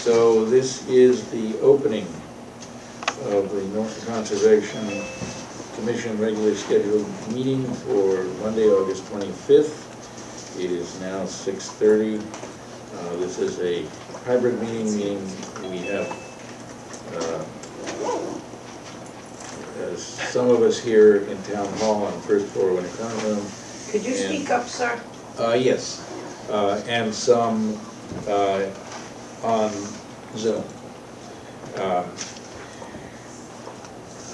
So this is the opening of the Norton Conservation Commission regularly scheduled meeting for Monday, August 25th. It is now 6:30. This is a hybrid meeting, meaning we have some of us here in Town Hall on the first floor of the common room. Could you speak up, sir? Yes, and some on Zoom.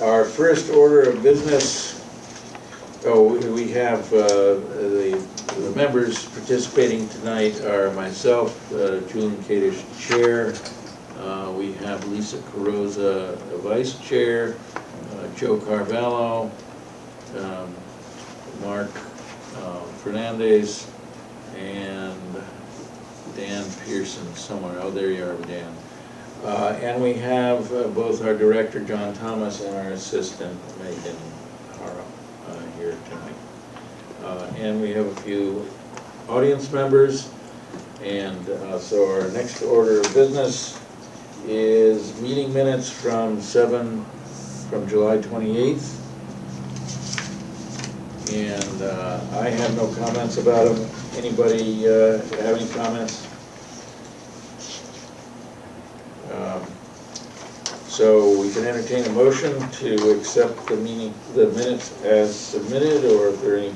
Our first order of business, we have the members participating tonight are myself, Julian Kadish, Chair. We have Lisa Carrozza, Vice Chair, Joe Carvalho, Mark Fernandez, and Dan Pearson somewhere. Oh, there you are, Dan. And we have both our director, John Thomas, and our assistant, Megan Hara, here tonight. And we have a few audience members. And so our next order of business is meeting minutes from July 28th. And I have no comments about them. Anybody have any comments? So we can entertain a motion to accept the minutes as submitted, or if there are any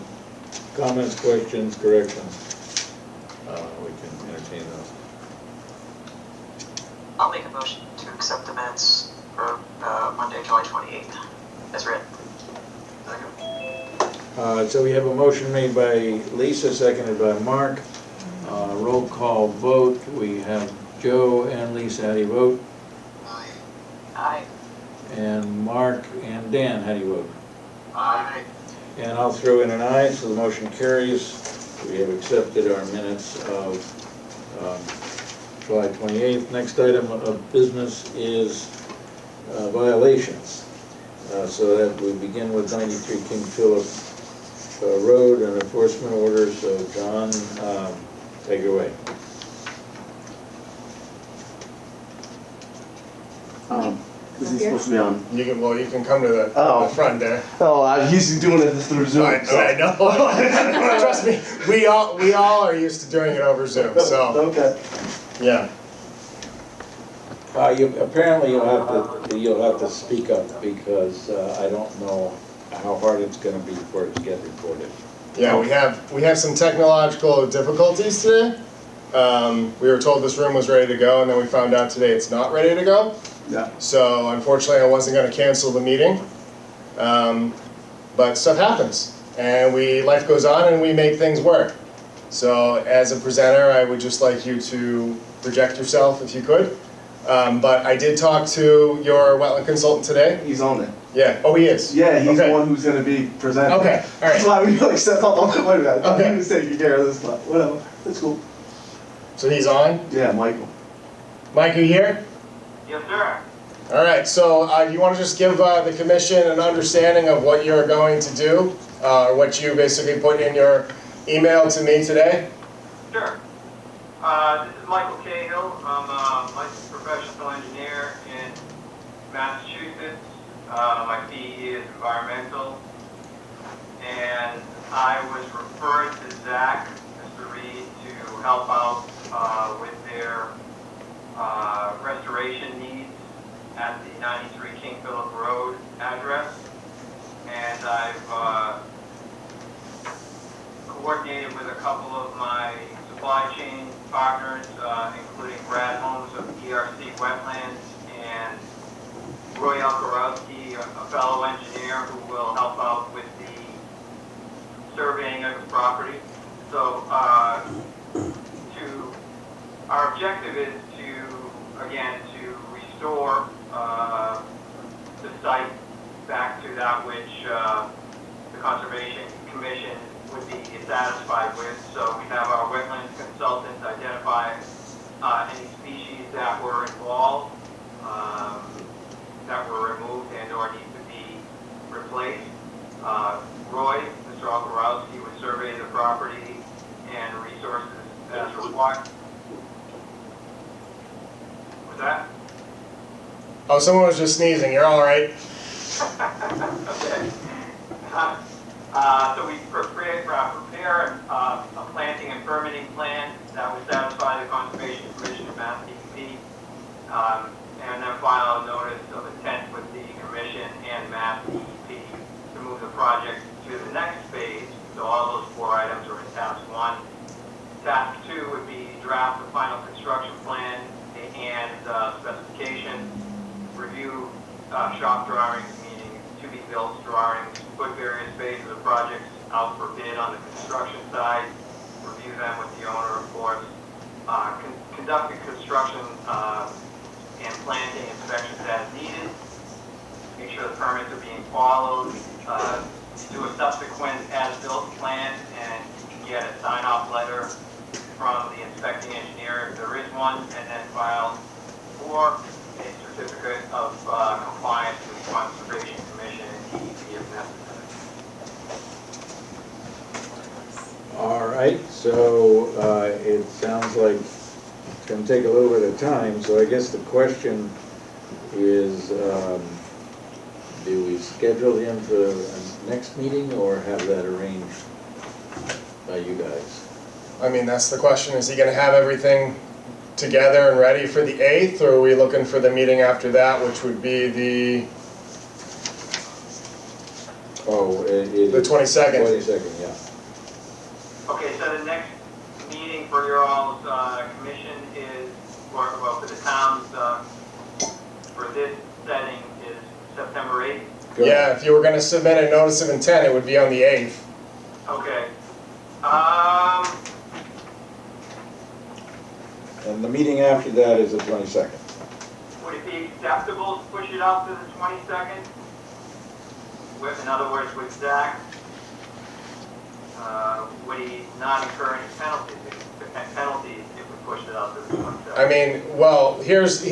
comments, questions, corrections, we can entertain those. I'll make a motion to accept the minutes for Monday, July 28th, as written. So we have a motion made by Lisa, seconded by Mark. Roll call vote. We have Joe and Lisa. How do you vote? Aye. Aye. And Mark and Dan, how do you vote? Aye. And I'll throw in an aye, so the motion carries. We have accepted our minutes of July 28th. Next item of business is violations. So that we begin with 93 King Philip Road, an enforcement order. So John, take it away. Is he supposed to be on? You can come to the, Oh. the front there. Oh, he's doing it through Zoom. I know. Trust me, we all are used to doing it over Zoom. So Okay. yeah. Apparently you'll have to speak up, because I don't know how hard it's going to be for it to get recorded. Yeah, we have some technological difficulties today. We were told this room was ready to go, and then we found out today it's not ready to go. Yeah. So unfortunately, I wasn't going to cancel the meeting. But stuff happens, and life goes on, and we make things work. So as a presenter, I would just like you to project yourself if you could. But I did talk to your wetland consultant today. He's on it. Yeah. Oh, he is. Yeah, he's Okay. the one who's going to be presenting. Okay. All right. That's why we like stepped up. Wait a minute. I thought Okay. he was taking care of this, but whatever. That's cool. So he's on. Yeah, Michael. Mike, are you here? Yes, sir. All right. So you want to just give the commission an understanding of what you're going to do, or what you basically put in your email to me today? Sure. This is Michael Cahill. I'm a licensed professional engineer in Massachusetts. My PE is environmental. And I was referred to Zach, Mr. Reed, to help out with their restoration needs at the 93 King Philip Road address. And I've coordinated with a couple of my supply chain partners, including Brad Holmes of ERC Wetlands and Roy Alkarowski, a fellow engineer who will help out with the surveying of the property. So our objective is to restore the site back to that which the Conservation Commission would be satisfied with. So we have our wetlands consultants identify any species that were involved, that were removed and or need to be replaced. Roy, Mr. Alkarowski, would survey the property and resources as required. Oh, someone was just sneezing. You're all right. Okay. So we prepare a planting and permitting plan that would satisfy the Conservation Commission and Mass DEP. And then file a notice of intent with the Commission and Mass DEP to move the project to the next phase. So all those 4 items are in task 1. Task 2 would be draft the final construction plan and specification, review shop drawings, meaning to-be-built drawings, put various phases of projects out for bid on the construction side, review them with the owner, of course, conduct the construction and planting inspections as needed, make sure the permits are being followed, do a subsequent as-built plan and get a sign-off letter from the inspecting engineer if there is one, and then file for a certificate of compliance with the Conservation Commission and DEP if necessary. All right, so it sounds like it's going to take a little bit of time, so I guess the question is, do we schedule him for a next meeting or have that arranged by you guys? I mean, that's the question. Is he going to have everything together and ready for the 8th, or are we looking for the meeting after that, which would be the Oh, the 22nd? 22nd, yeah. Okay, so the next meeting for your all's commission is, for the town's, for this setting is September 8th. Go. Yeah, if you were going to submit a notice of intent, it would be on the 8th. Okay. And the meeting after that is the 22nd. Would it be acceptable to push it out to the 22nd? In other words, with Zach, would he not incur any penalties if we pushed it out to the 22nd? I mean, well, here's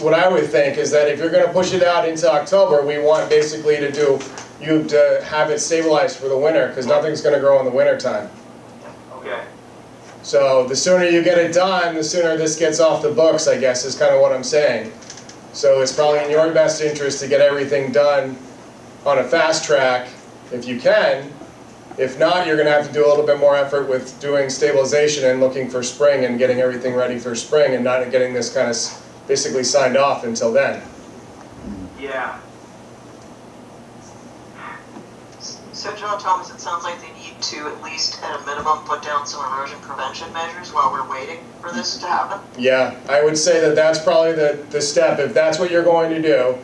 what I would think is that if you're going to push it out into October, we want basically to have it stabilized for the winter, because nothing's going to grow in the winter time. Okay. So the sooner you get it done, the sooner this gets off the books, I guess, is kind of what I'm saying. So it's probably in your best interest to get everything done on a fast track if you can. If not, you're going to have to do a little bit more effort with doing stabilization and looking for spring and getting everything ready for spring and not getting this kind of basically signed off until then. Yeah. So John Thomas, it sounds like they need to at least at a minimum put down some erosion prevention measures while we're waiting for this to happen. Yeah, I would say that that's probably the step. If that's what you're going to do,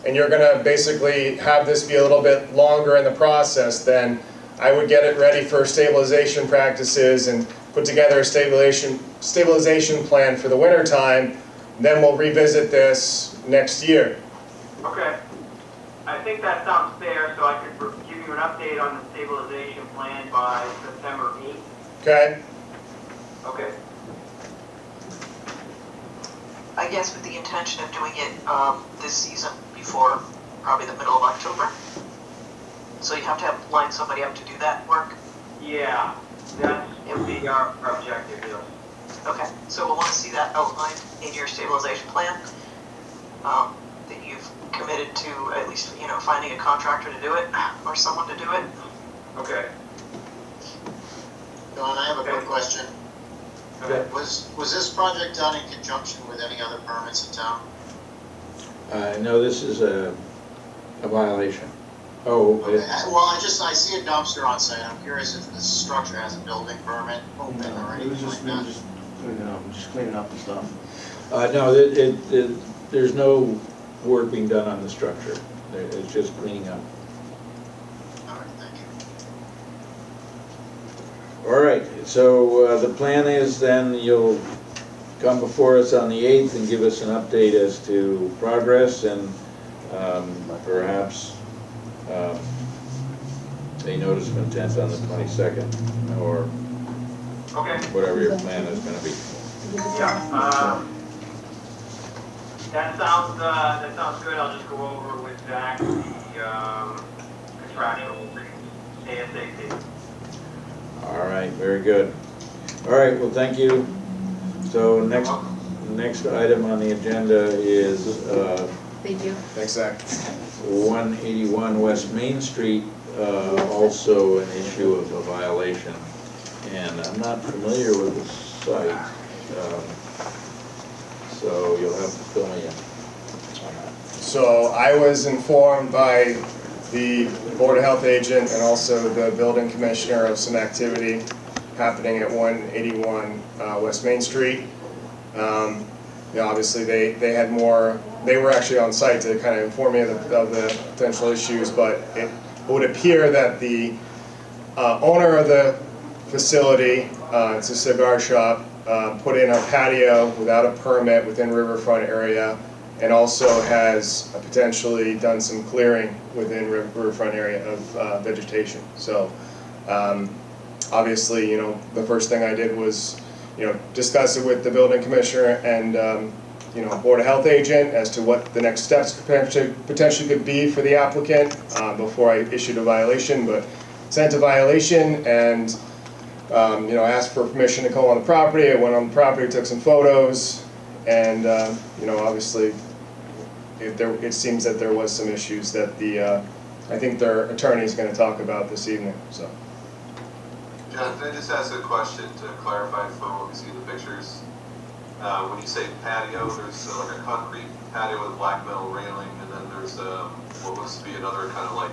and you're going to basically have this be a little bit longer in the process, then I would get it ready for stabilization practices and put together a stabilization plan for the winter time. Then we'll revisit this next year. Okay. I think that sounds fair, so I could give you an update on the stabilization plan by September 8th. Okay? Okay. I guess with the intention of doing it this season before probably the middle of October. So you have to line somebody up to do that work. Yeah, that would be our objective, yes. Okay, so we'll want to see that outlined in your stabilization plan. That you've committed to at least, finding a contractor to do it or someone to do it. Okay. Don, I have a quick question. Okay. Was this project done in conjunction with any other permits in town? No, this is a violation. Oh, Okay. Well, I see a dumpster on site. I'm curious if this structure has a building permit open or It was anything just, like we that. were just cleaning up and stuff. no, there's no work being done on the structure. It's just cleaning up. All right, thank you. All right, so the plan is then you'll come before us on the 8th and give us an update as to progress and perhaps a notice of intent on the 22nd or Okay. whatever your plan is going to be. Yeah. That sounds good. I'll just go over with Zach the contractual ASAP. All right, very good. All right, well, thank you. So next item on the agenda is Thank you. Thanks, Zach. 181 West Main Street, also an issue of a violation. And I'm not familiar with the site, so you'll have to fill me in on that. So I was informed by the Board of Health agent and also the building commissioner of some activity happening at 181 West Main Street. You know, obviously they had more, they were actually on site to kind of inform me of the potential issues, but it would appear that the owner of the facility, it's a cigar shop, put in a patio without a permit within riverfront area, and also has potentially done some clearing within riverfront area of vegetation. So obviously, you know, the first thing I did was, you know, discuss it with the building commissioner and you know, Board of Health agent as to what the next steps potentially could be for the applicant before I issued a violation, but sent a violation and you know, asked for permission to go on the property. I went on the property, took some photos, and you know, obviously it seems that there was some issues that the I think their attorney is going to talk about this evening. So. John, can I just ask a question to clarify from what we see in the pictures? When you say patio, there's like a concrete patio with black metal railing, and then there's what looks to be another kind of like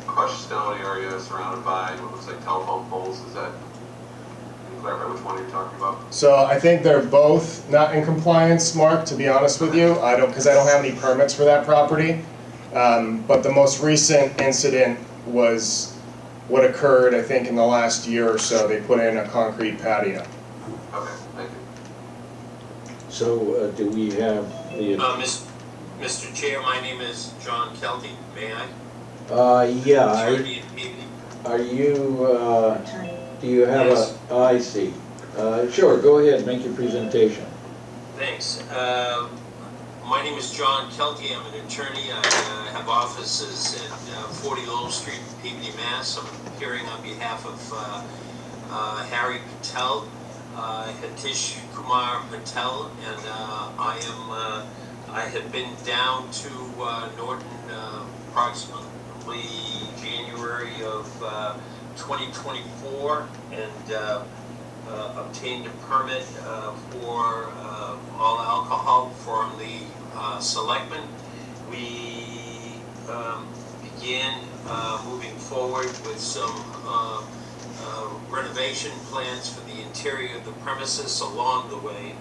crushed stone area surrounded by what looks like telephone poles. Is that, can you clarify which one you're talking about? So I think they're both not in compliance, Mark, to be honest with you. Because I don't have any permits for that property. But the most recent incident was what occurred, I think, in the last year or so. They put in a concrete patio. Okay, thank you. So do we have the... Mr. Chair, my name is John Kelty. May I? Yeah, Attorney at Peabody. are you, do you have Yes. I see. Sure, go ahead, make your presentation. Thanks. My name is John Kelty. I'm an attorney. I have offices at 40 Lowell Street, Peabody, Mass. I'm appearing on behalf of Harry Patel, Hatish Kumar Patel, and I have been down to Norton approximately January of 2024 and obtained a permit for all alcohol from the selectmen. We began moving forward with some renovation plans for the interior of the premises. Along the way,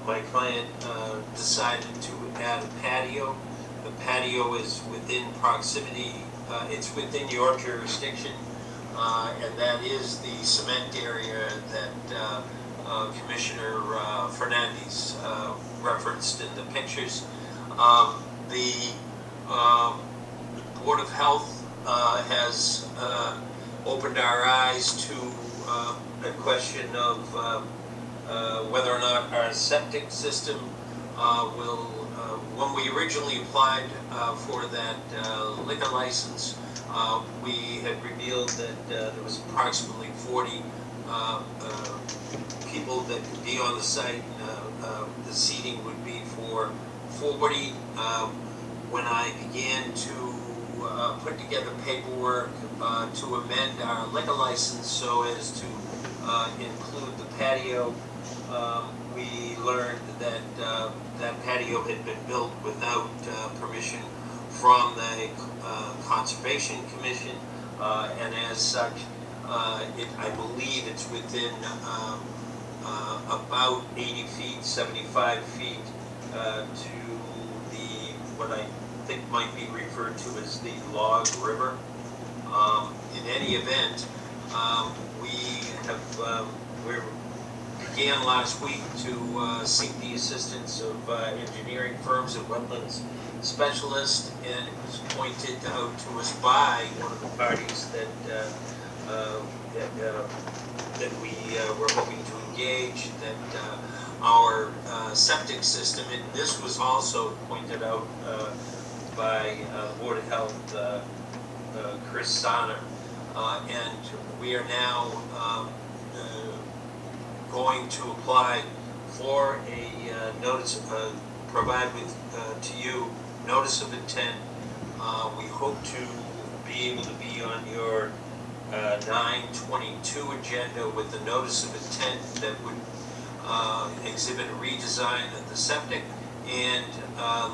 my client decided to add a patio. The patio is within proximity, it's within your jurisdiction, and that is the cement area that Commissioner Fernandez referenced in the pictures. The Board of Health has opened our eyes to a question of whether or not our septic system will, when we originally applied for that liquor license, we had revealed that there was approximately 40 people that could be on the site. The seating would be for 40. When I began to put together paperwork to amend our liquor license so as to include the patio, we learned that that patio had been built without permission from the Conservation Commission, and as such, I believe it's within about 80 feet, 75 feet to the, what I think might be referred to as the Log River. In any event, we began last week to seek the assistance of engineering firms and wetlands specialists, and it was pointed out to us by one of the parties that we were hoping to engage, that our septic system, and this was also pointed out by Board of Health, Chris Sonner, and we are now going to apply for a notice, provide with to you notice of intent. We hope to be able to be on your 9/22 agenda with the notice of intent that would exhibit a redesign of the septic and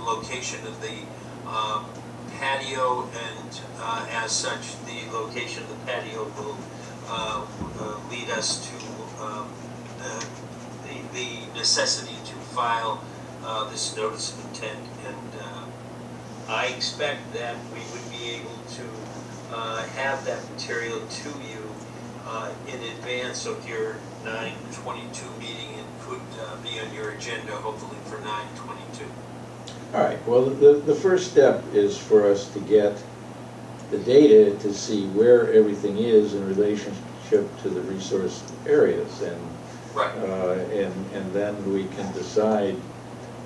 location of the patio, and as such, the location of the patio will lead us to the necessity to file this notice of intent, and I expect that we would be able to have that material to you in advance of your 9/22 meeting, and could be on your agenda hopefully for 9/22. All right, well, the first step is for us to get the data to see where everything is in relationship to the resource areas, and Right. and then we can decide,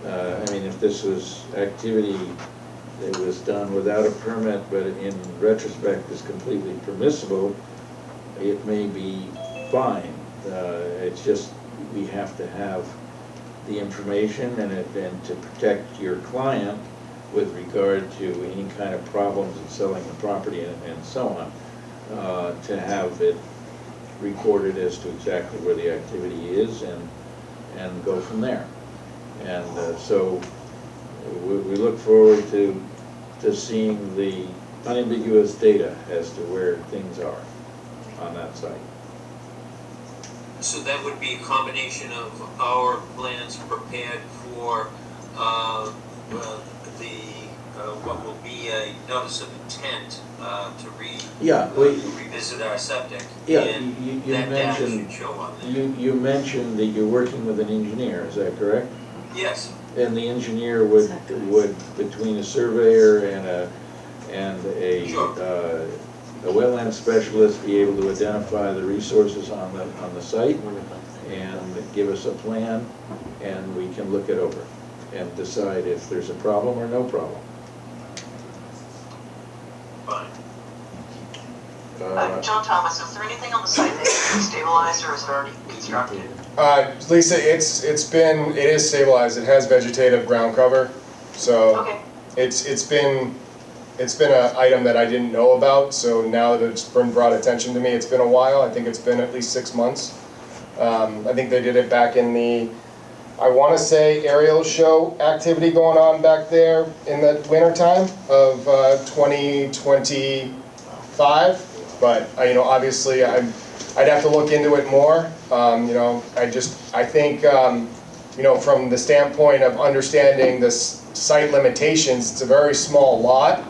I mean, if this was activity that was done without a permit, but in retrospect is completely permissible, it may be fine. It's just, we have to have the information and to protect your client with regard to any kind of problems in selling the property and so on, to have it recorded as to exactly where the activity is and go from there. And so we look forward to seeing the unambiguous data as to where things are on that site. So that would be a combination of our plans prepared for what will be a notice of intent to revisit our septic. Yeah, and you that data mentioned, should show on there. you mentioned that you're working with an engineer, is that correct? Yes, And the engineer would between a surveyor and a Sure. a wetland specialist, be able to identify the resources on the site and give us a plan, and we can look it over and decide if there's a problem or no problem. fine. John Thomas, is there anything on the site that needs to be stabilized, or is it already constructed? Lisa, it is stabilized. It has vegetative ground cover, so Okay, it's been an item that I didn't know about. So now that it's been brought attention to me, it's been a while. I think it's been at least 6 months. I think they did it back in the, I want to say, aerial show activity going on back there in the winter time of 2025. But obviously, I'd have to look into it more. I think from the standpoint of understanding the site limitations, it's a very small lot.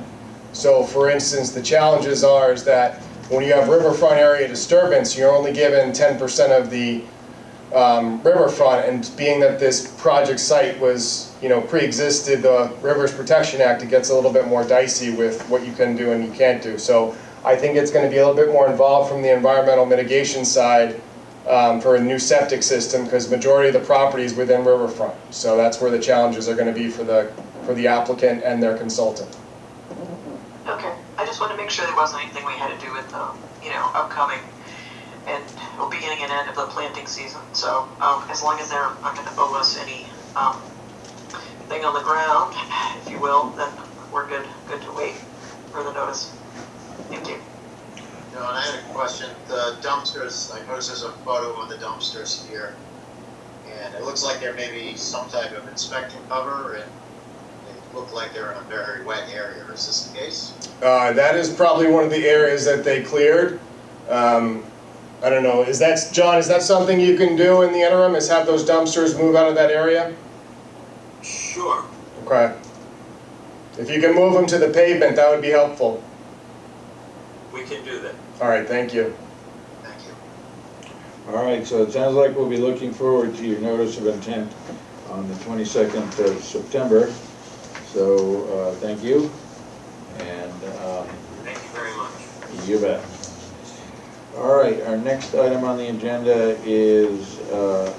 So, for instance, the challenges is that when you have riverfront area disturbance, you're only given 10% of the riverfront, and being that this project site was, pre-existed the Rivers Protection Act, it gets a little bit more dicey with what you can do and you can't do. So I think it's going to be a little bit more involved from the environmental mitigation side for a new septic system, because majority of the property is within riverfront. So that's where the challenges are going to be for the applicant and their consultant. okay. I just wanted to make sure there wasn't anything we had to do with, upcoming and beginning and end of the planting season. So as long as they're not going to owe us any thing on the ground, if you will, then we're good to wait for the notice. Thank you. John, I had a question. The dumpsters, I noticed there's a photo of the dumpsters here, and it looks like there may be some type of inspection cover, and they look like they're in a very wet area. Is this the case? That is probably one of the areas that they cleared. I don't know, John, is that something you can do in the interim, is have those dumpsters move out of that area? Sure. Okay. If you can move them to the pavement, that would be helpful. We can do that. All right, thank you. Thank you. All right, so it sounds like we'll be looking forward to your notice of intent on the 22nd of September. So thank you, and Thank you very much. you bet. All right, our next item on the agenda is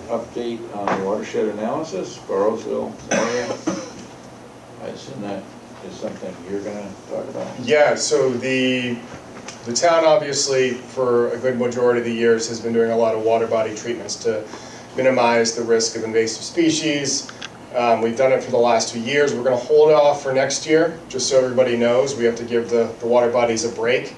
update on watershed analysis, Bartlesville area. I assume that is something you're going to talk about. Yeah, so the town obviously for a good majority of the years has been doing a lot of water body treatments to minimize the risk of invasive species. We've done it for the last 2 years. We're going to hold off for next year, just so everybody knows. We have to give the water bodies a break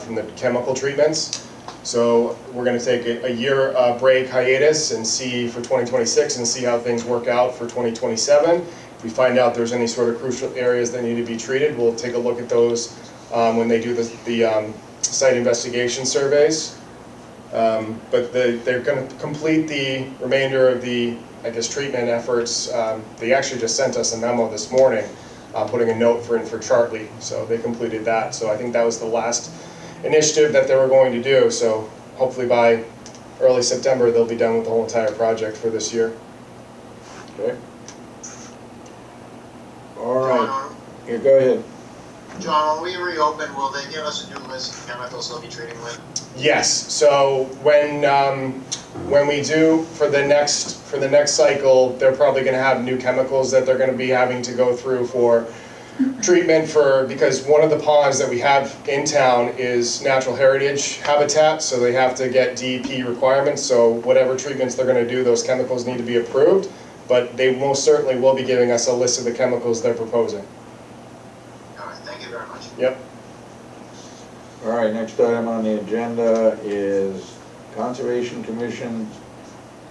from the chemical treatments. So we're going to take a year break hiatus and see for 2026 and see how things work out for 2027. If we find out there's any sort of crucial areas that need to be treated, we'll take a look at those when they do the site investigation surveys. But they're going to complete the remainder of the, I guess, treatment efforts. They actually just sent us a memo this morning putting a note for Chartley, so they completed that. So I think that was the last initiative that they were going to do. So hopefully by early September they'll be done with the whole entire project for this year. Okay. All right, John, here, go ahead. John, when we reopen, will they give us a new list of chemicals they'll be treating with? Yes. So when we do for the next cycle, they're probably going to have new chemicals that they're going to be having to go through for treatment because one of the ponds that we have in town is natural heritage habitat, so they have to get DEP requirements. So whatever treatments they're going to do, those chemicals need to be approved. But they most certainly will be giving us a list of the chemicals they're proposing. All right, thank you very much. Yep. All right, next item on the agenda is Conservation Commission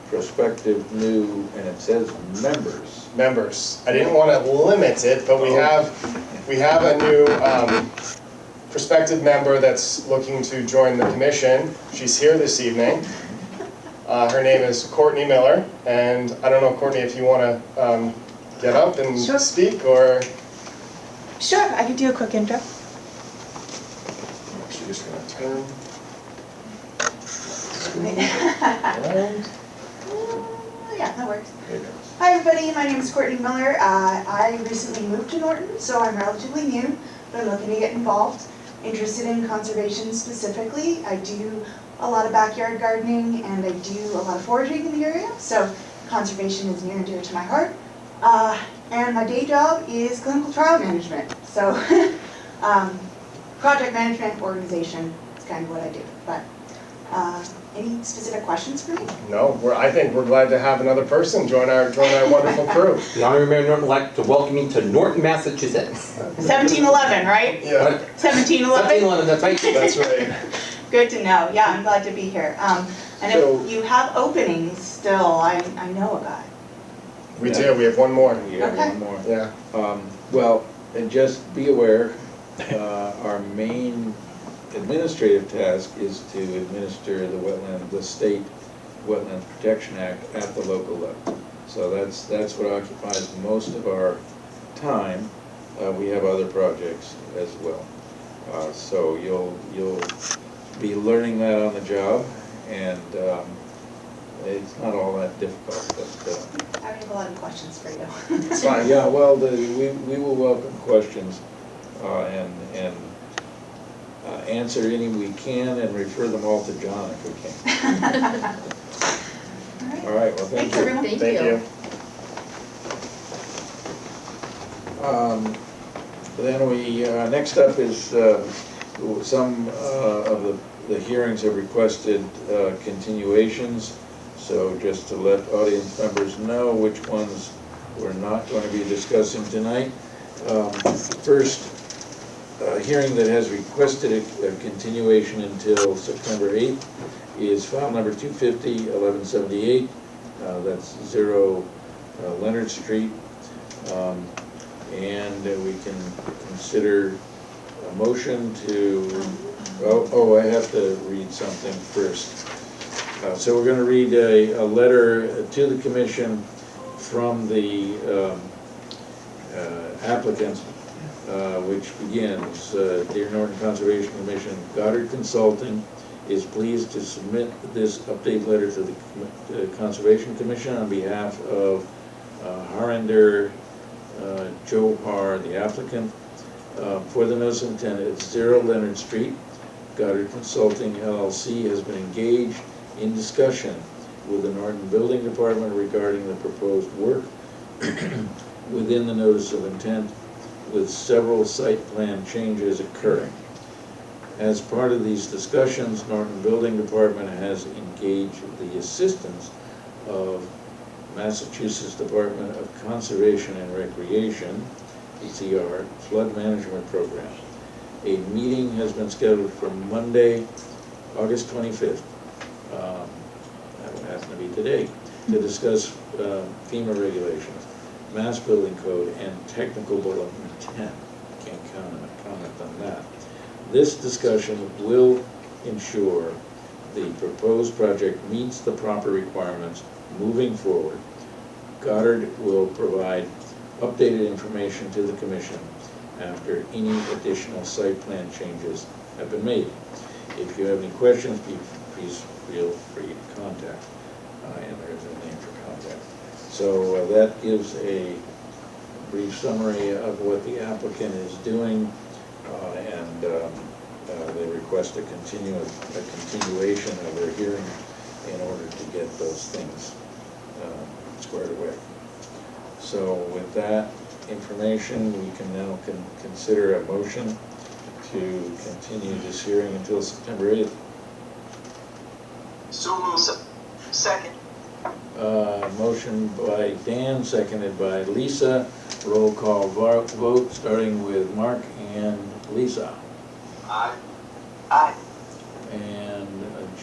prospective new, and it says members. I didn't want to limit it, but we have a new prospective member that's looking to join the commission. She's here this evening. Her name is Courtney Miller, and I don't know, Courtney, if you want to get up and Sure. speak, or Sure, I could do a quick intro. I'm actually just going to turn. Yeah, that works. There you go. Hi everybody, my name is Courtney Miller. I recently moved to Norton, so I'm relatively new, but I'm looking to get involved. Interested in conservation specifically. I do a lot of backyard gardening and I do a lot of foraging in the area, so conservation is near and dear to my heart. And my day job is clinical trial management. So project management, organization, is kind of what I do. But any specific questions for me? No, I think we're glad to have another person join our wonderful crew. The Honorary Mayor Norton would like to welcome you to Norton, Massachusetts. 1711, right? Yeah, 1711? 1711, that's right. that's right. Good to know. Yeah, I'm glad to be here. And So- if you have openings still, I know a guy. We do. We have one more. We have Okay. one more. Yeah. Well, and just be aware, our main administrative task is to administer the State Wetland Protection Act at the local level. So that's what occupies most of our time. We have other projects as well. So you'll be learning that on the job, and it's not all that difficult, but I have a lot of questions for you. It's fine. yeah, well, we will welcome questions and answer any we can and refer them all to John if we can. All right, well, thank Thanks, you. everyone. Thank you. Then we, next up is some of the hearings have requested continuations. So just to let audience members know which ones we're not going to be discussing tonight. First hearing that has requested a continuation until September 8th is file number 250-1178. That's 0 Leonard Street. And we can consider a motion to, I have to read something first. So we're going to read a letter to the commission from the applicant, which begins, Dear Norton Conservation Commission, Goddard Consulting is pleased to submit this update letter to the Conservation Commission on behalf of Harinder Johar, the applicant, for the notice of intent. It's 0 Leonard Street. Goddard Consulting LLC has been engaged in discussion with the Norton Building Department regarding the proposed work within the notice of intent, with several site plan changes occurring. As part of these discussions, Norton Building Department has engaged the assistance of Massachusetts Department of Conservation and Recreation, DCR, Flood Management Program. A meeting has been scheduled for Monday, August 25th. That would happen to be today, to discuss FEMA regulations, Mass Building Code, and Technical Bulletin 10. Can't comment on that. This discussion will ensure the proposed project meets the proper requirements moving forward. Goddard will provide updated information to the Commission after any additional site plan changes have been made. If you have any questions, please feel free to contact, and there's a name for contact. So that gives a brief summary of what the applicant is doing, and they request a continuation of their hearing in order to get those things squared away. So with that information, we can now consider a motion to continue this hearing until September 8th. So moved. Second. Motion by Dan, seconded by Lisa. Roll call vote, starting with Mark and Lisa. Aye. Aye. And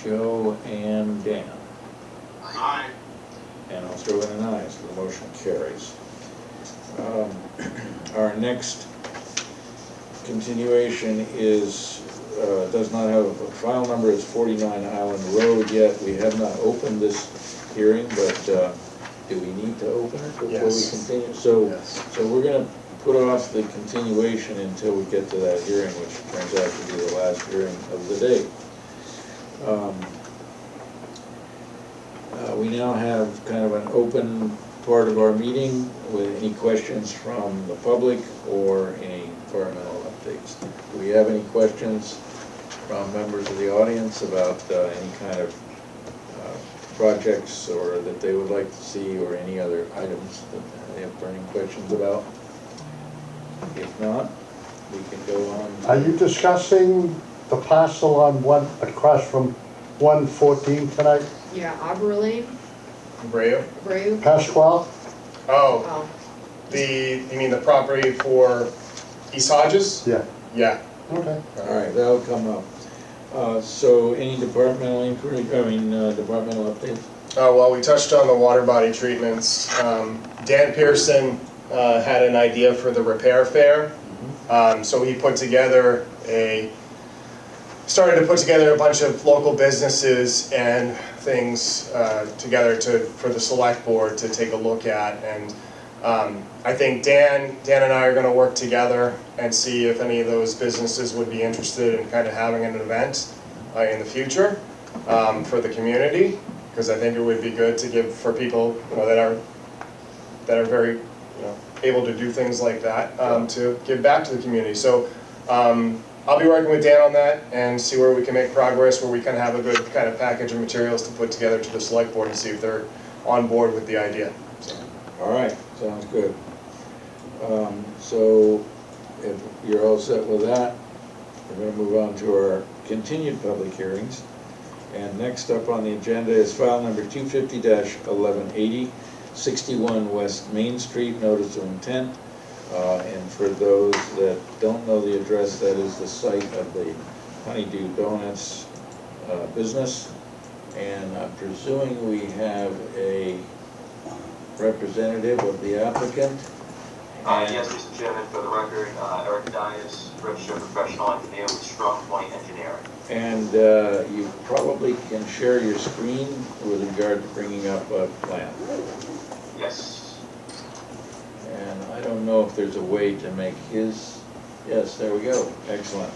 Joe and Dan. Aye. And I'll throw in an aye, so the motion carries. Our next continuation is, does not have a file number, it's 49 Island Road yet. We have not opened this hearing, but do we need to open it before we Yes. continue? So, Yes. so we're gonna put off the continuation until we get to that hearing, which turns out to be the last hearing of the day. We now have kind of an open part of our meeting with any questions from the public or any environmental updates. Do we have any questions from members of the audience about any kind of projects or that they would like to see, or any other items that they have burning questions about? If not, we can go on. Are you discussing the parcel on across from 114 tonight? Yeah, Arbor Lane, Brea? Brave. Oh, Oh, you mean the property for East Hodges? Yeah. Yeah. Okay. All right, that'll come up. So any departmental inquiry, departmental updates? Well, we touched on the water body treatments. Dan Pearson had an idea for the repair fair. So he started to put together a bunch of local businesses and things together for the select board to take a look at. And I think Dan and I are going to work together and see if any of those businesses would be interested in kind of having an event in the future for the community, because I think it would be good to give for people that are very able to do things like that, to give back to the community. So I'll be working with Dan on that and see where we can make progress, where we can have a good kind of package of materials to put together to the select board and see if they're on board with the idea. So. All right, sounds good. So if you're all set with that, we're going to move on to our continued public hearings. And next up on the agenda is file number 250-1180, 61 West Main Street, notice of intent. And for those that don't know the address, that is the site of the Honeydew Donuts business. And I'm presuming we have a representative of the applicant. Yes, Mr. Chairman, for the record, Eric Dias, registered professional engineer with Strong Point Engineering. And you probably can share your screen with regard to bringing up a plan. Yes. And I don't know if there's a way to make his, yes, there we go, excellent.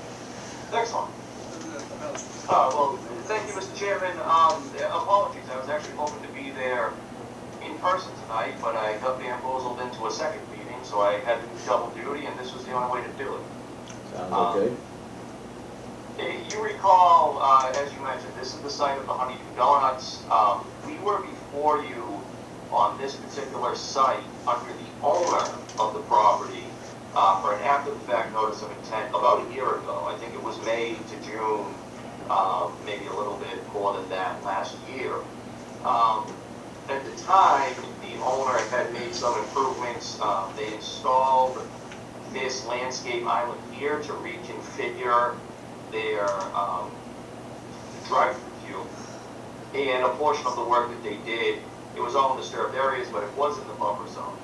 Excellent. Well, thank you, Mr. Chairman. Apologies, I was actually hoping to be there in person tonight, but I got bamboozled into a second meeting, so I had to do double duty, and this was the only way to do it. Sounds okay. You recall, as you mentioned, this is the site of the Honeydew Donuts. We were before you on this particular site under the owner of the property for an after-the-fact notice of intent about a year ago. I think it was May to June, maybe a little bit more than that last year. at the time, the owner had made some improvements. They installed this landscape island here to reconfigure their drive-through queue. And a portion of the work that they did, it was all in disturbed areas, but it was in the buffer zone.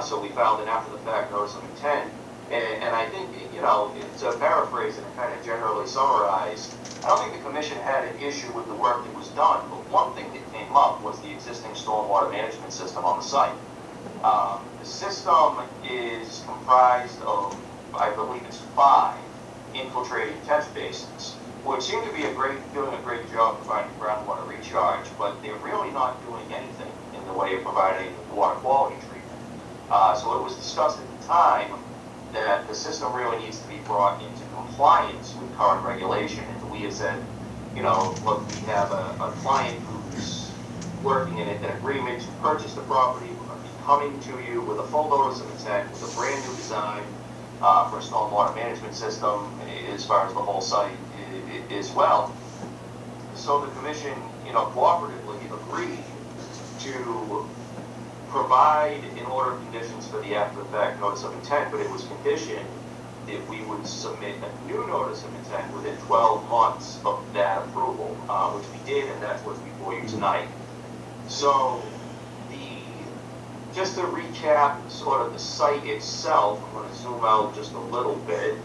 So we filed an after-the-fact notice of intent. And I think, you know, to paraphrase and kind of generally summarize, I don't think the commission had an issue with the work that was done, but one thing that came up was the existing stormwater management system on the site. The system is comprised of, I believe it's 5 infiltrating catch basins, which seem to be doing a great job providing groundwater recharge, but they're really not doing anything in the way of providing water quality treatment. So it was discussed at the time that the system really needs to be brought into compliance with current regulation. And we have said, you know, look, we have a client who's working in an agreement to purchase the property. We're going to be coming to you with a full notice of intent, with a brand new design for a stormwater management system as far as the whole site as well. So the commission, you know, cooperatively agreed to provide in order conditions for the after-the-fact notice of intent, but it was conditioned that we would submit a new notice of intent within 12 months of that approval, which we did, and that's what's before you tonight. So, just to recap sort of the site itself, I'm going to zoom out just a little bit.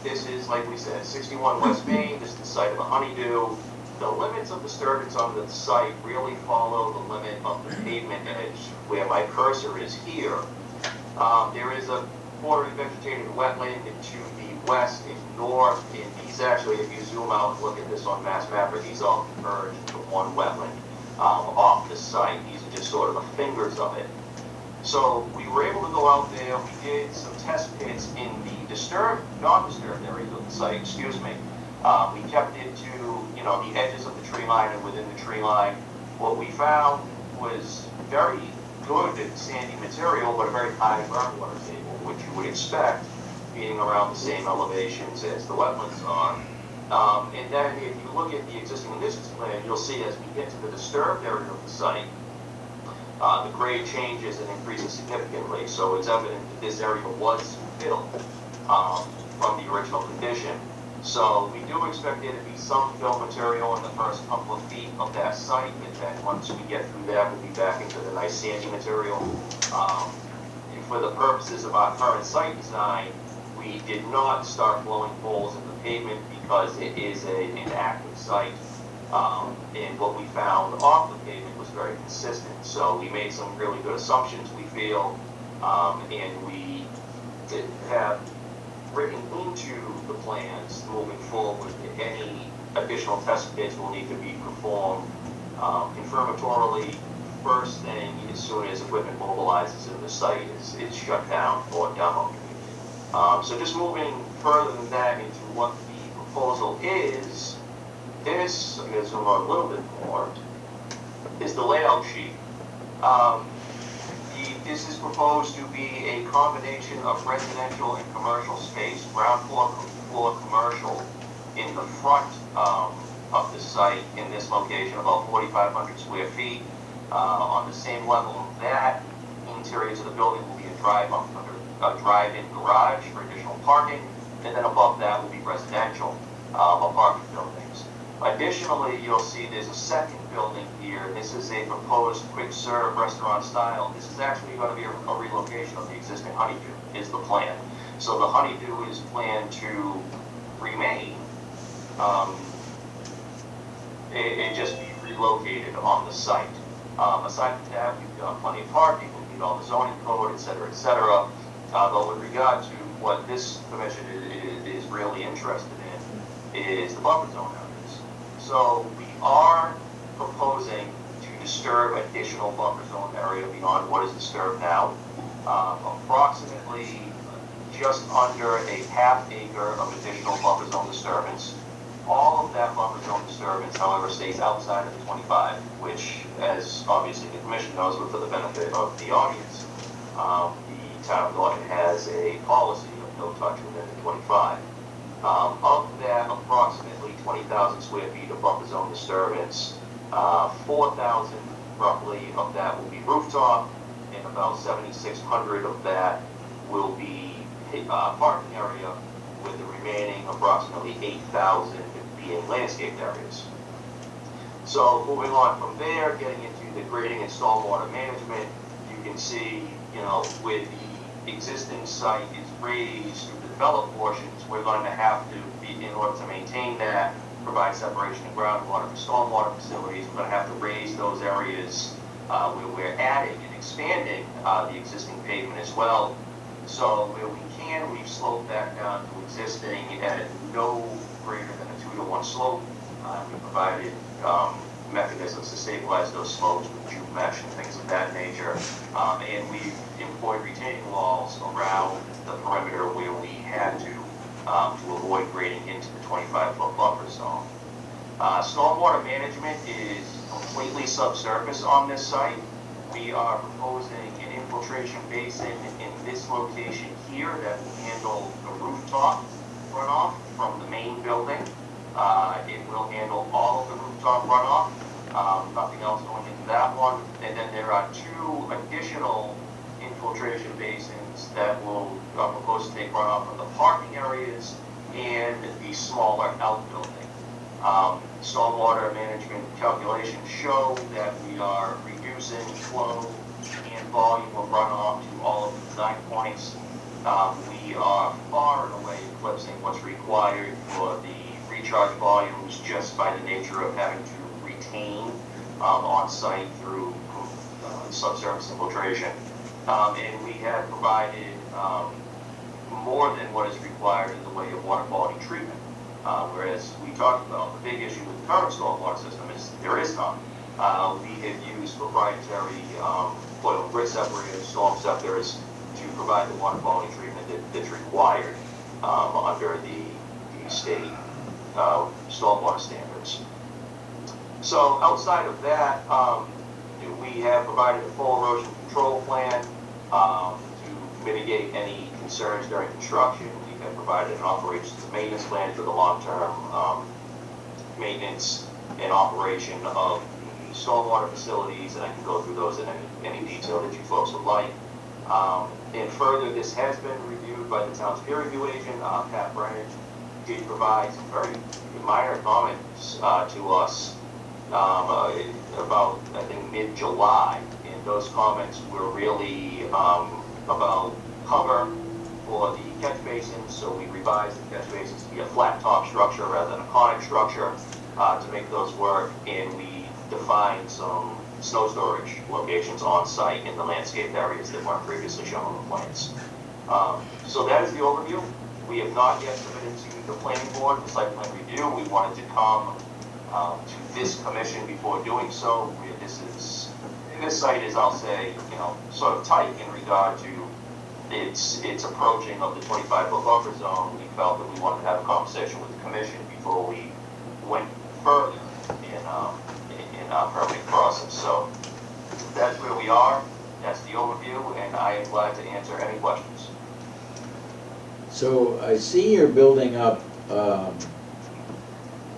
This is, like we said, 61 West Main. This is the site of the Honeydew. The limits of disturbance on the site really follow the limit of the pavement edge where my cursor is here. There is a bordering vegetated wetland to the west and north, and these actually, if you zoom out and look at this on Mass Mapper, these all converge to one wetland off the site. These are just sort of the fingers of it. So we were able to go out there. We did some test pits in the disturbed, non-disturbed areas of the site, excuse me. We kept it to, you know, the edges of the tree line and within the tree line. What we found was very good sandy material, but a very high groundwater table, which you would expect being around the same elevations as the wetlands are. And then if you look at the existing conditions plan, you'll see as we get to the disturbed area of the site, the grade changes and increases significantly. So it's evident that this area was filled from the original condition. So we do expect there to be some fill material in the first couple of feet of that site, and then once we get through that, we'll be back into the nice sandy material. And for the purposes of our current site design, we did not start blowing holes in the pavement because it is an active site. And what we found off the pavement was very consistent. So we made some really good assumptions, we feel, and we did have written into the plans moving forward that any additional test pits will need to be performed confirmatorily first thing as soon as equipment mobilizes and the site is shut down for demo. So just moving further than that into what the proposal is, this, I'm going to zoom out a little bit more, is the layout sheet. This is proposed to be a combination of residential and commercial space, ground floor commercial in the front of the site in this location, about 4,500 square feet. On the same level of that, interiors of the building will be a drive-in garage for additional parking, and then above that will be residential apartment buildings. Additionally, you'll see there's a second building here. This is a proposed quick serve restaurant style. This is actually going to be a relocation of the existing Honeydew, is the plan. So the Honeydew is planned to remain and just be relocated on the site. Aside from that, we've got plenty of parking, we'll meet all the zoning code, et cetera, et cetera. But with regard to what this commission is really interested in is the buffer zone areas. So we are proposing to disturb additional buffer zone area beyond what is disturbed now. Approximately just under a half acre of additional buffer zone disturbance. All of that buffer zone disturbance, however, stays outside of the 25, which, as obviously the commission knows, but for the benefit of the audience, the town of Norton has a policy of no touch within the 25. Of that, approximately 20,000 square feet of buffer zone disturbance, 4,000 roughly of that will be rooftop, and about 7,600 of that will be parking area, with the remaining approximately 8,000 being landscaped areas. So moving on from there, getting into the grading and stormwater management, you can see, you know, with the existing site is raised through the developed portions, we're going to have to be, in order to maintain that, provide separation of groundwater for stormwater facilities, we're going to have to raise those areas where we're adding and expanding the existing pavement as well. So where we can, we've sloped that down to existing at no greater than a 2-to-1 slope. We provided mechanisms to stabilize those slopes with jute mesh and things of that nature. And we've employed retaining walls around the perimeter where we had to avoid grading into the 25-foot buffer zone. Stormwater management is completely subsurface on this site. We are proposing an infiltration basin in this location here that will handle the rooftop runoff from the main building. It will handle all of the rooftop runoff, nothing else going into that one. And then there are 2 additional infiltration basins that will propose to take runoff from the parking areas and the smaller outbuilding. Stormwater management calculations show that we are reducing flow and volume of runoff to all of the design points. We are far and away eclipsing what's required for the recharge volumes just by the nature of having to retain on-site through subsurface infiltration. And we have provided more than what is required in the way of water quality treatment. Whereas we talked about the big issue with the current stormwater system is there is none. We have used proprietary oil and grit separators, storm scepters, to provide the water quality treatment that's required under the state stormwater standards. So outside of that, we have provided a full erosion control plan to mitigate any concerns during construction. We have provided an operations and maintenance plan for the long-term maintenance and operation of the stormwater facilities, and I can go through those in any detail that you folks would like. And further, this has been reviewed by the town's peer review agent, Pat Brennan. Did provide some very minor comments to us about, I think, mid-July. And those comments were really about cover for the catch basins. So we revised the catch basins to be a flat top structure rather than a conic structure to make those work. And we defined some snow storage locations on site in the landscaped areas that weren't previously shown on the plans. So that is the overview. We have not yet submitted to the planning board the site plan review. We wanted to come to this commission before doing so. This site is, I'll say, sort of tight in regard to its approaching of the 25-foot buffer zone. We felt that we wanted to have a conversation with the commission before we went further in our permitting process. So that's where we are. That's the overview, and I am glad to answer any questions. So I see you're building up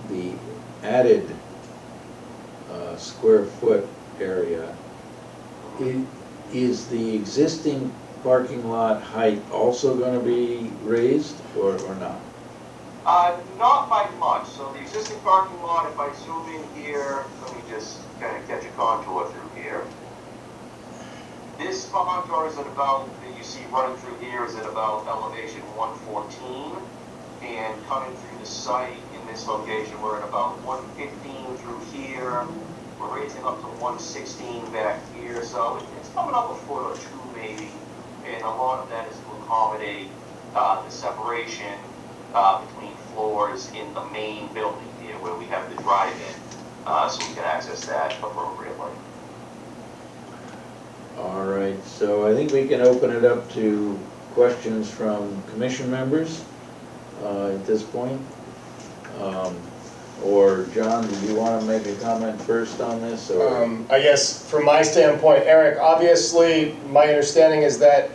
the added square foot area. Is the existing parking lot height also going to be raised or not? Not by much. So the existing parking lot, if I zoom in here, let me just kind of catch a contour through here. This contour is at about, that you see running through here, is at about elevation 114. And coming through the site in this location, we're at about 115 through here. We're raising up to 116 back here. So it's coming up a foot or two maybe. And a lot of that is to accommodate the separation between floors in the main building here where we have the drive-in, so we can access that appropriately. All right, so I think we can open it up to questions from commission members at this point. Or John, do you want to make a comment first on this? Or? I guess from my standpoint, Eric, obviously my understanding is that,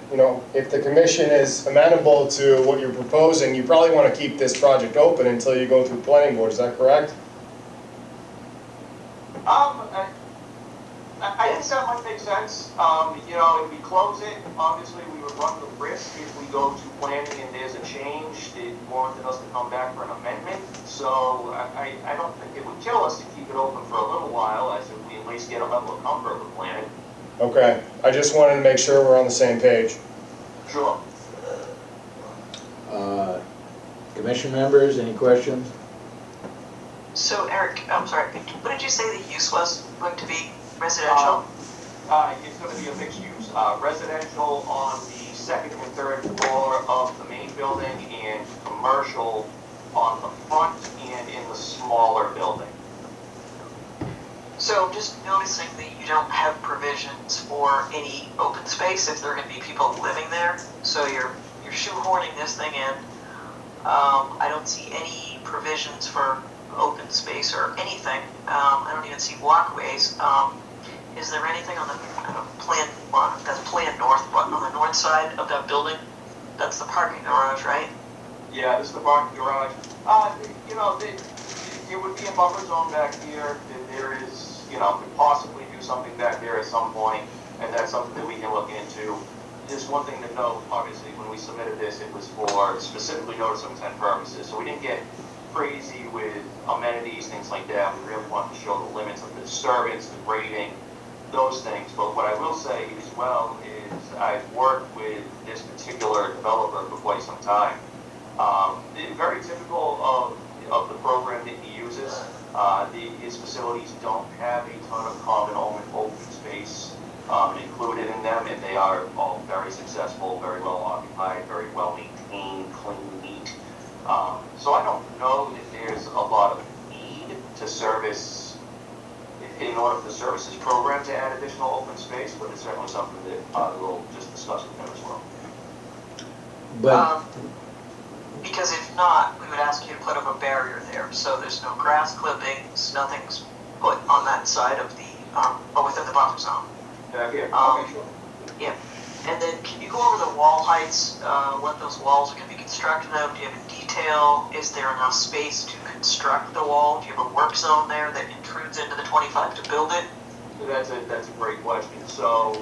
if the commission is amenable to what you're proposing, you probably want to keep this project open until you go through planning board. Is that correct? I guess that might make sense. If we close it, obviously we would run the risk if we go to planning and there's a change, it warranted us to come back for an amendment. So I don't think it would kill us to keep it open for a little while, as if we at least get a level of comfort with planning. Okay, I just wanted to make sure we're on the same page. Sure. Commission members, any questions? So Eric, I'm sorry, what did you say the use was going to be? Residential? It's going to be a mixed use, residential on the second and third floor of the main building, and commercial on the front and in the smaller building. So I'm just noticing that you don't have provisions for any open space if there are going to be people living there. So you're shoehorning this thing in. I don't see any provisions for open space or anything. I don't even see walkways. Is there anything on the plan? Well, that's plan north, but on the north side of that building, that's the parking garage, right? Yeah, this is the parking garage. It would be a buffer zone back here. There is, could possibly do something back there at some point, and that's something that we can look into. Just one thing to note, obviously, when we submitted this, it was for specifically notice of intent purposes, so we didn't get crazy with amenities, things like that. We really wanted to show the limits of the disturbance, the grading, those things. But what I will say as well is I've worked with this particular developer for quite some time. Very typical of the program that he uses. His facilities don't have a ton of common open space included in them, and they are all very successful, very well occupied, very well maintained, clean, neat. So I don't know that there's a lot of need to service, in order for the services program to add additional open space, but it's certainly something that we'll just discuss with them as well. But Because if not, we would ask you to put up a barrier there, so there's no grass clippings, nothing's put on that side of the, or within the buffer zone. Okay, sure. Yeah, and then can you go over the wall heights, what those walls are gonna be constructed of? Do you have a detail? Is there enough space to construct the wall? Do you have a work zone there that intrudes into the 25 to build it? That's a great question. So,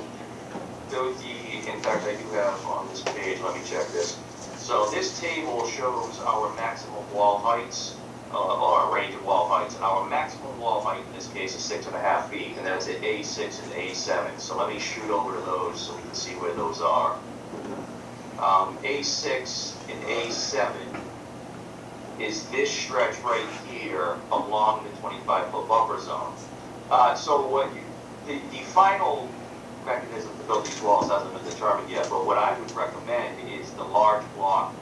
in fact, I do have on this page, let me check this. So this table shows our maximum wall heights, or a range of wall heights. Our maximum wall height in this case is 6.5 feet, and that's at A6 and A7. So let me shoot over to those so we can see where those are. A6 and A7 is this stretch right here along the 25-foot buffer zone. So what the final mechanism to build these walls hasn't been determined yet, but what I would recommend is the large block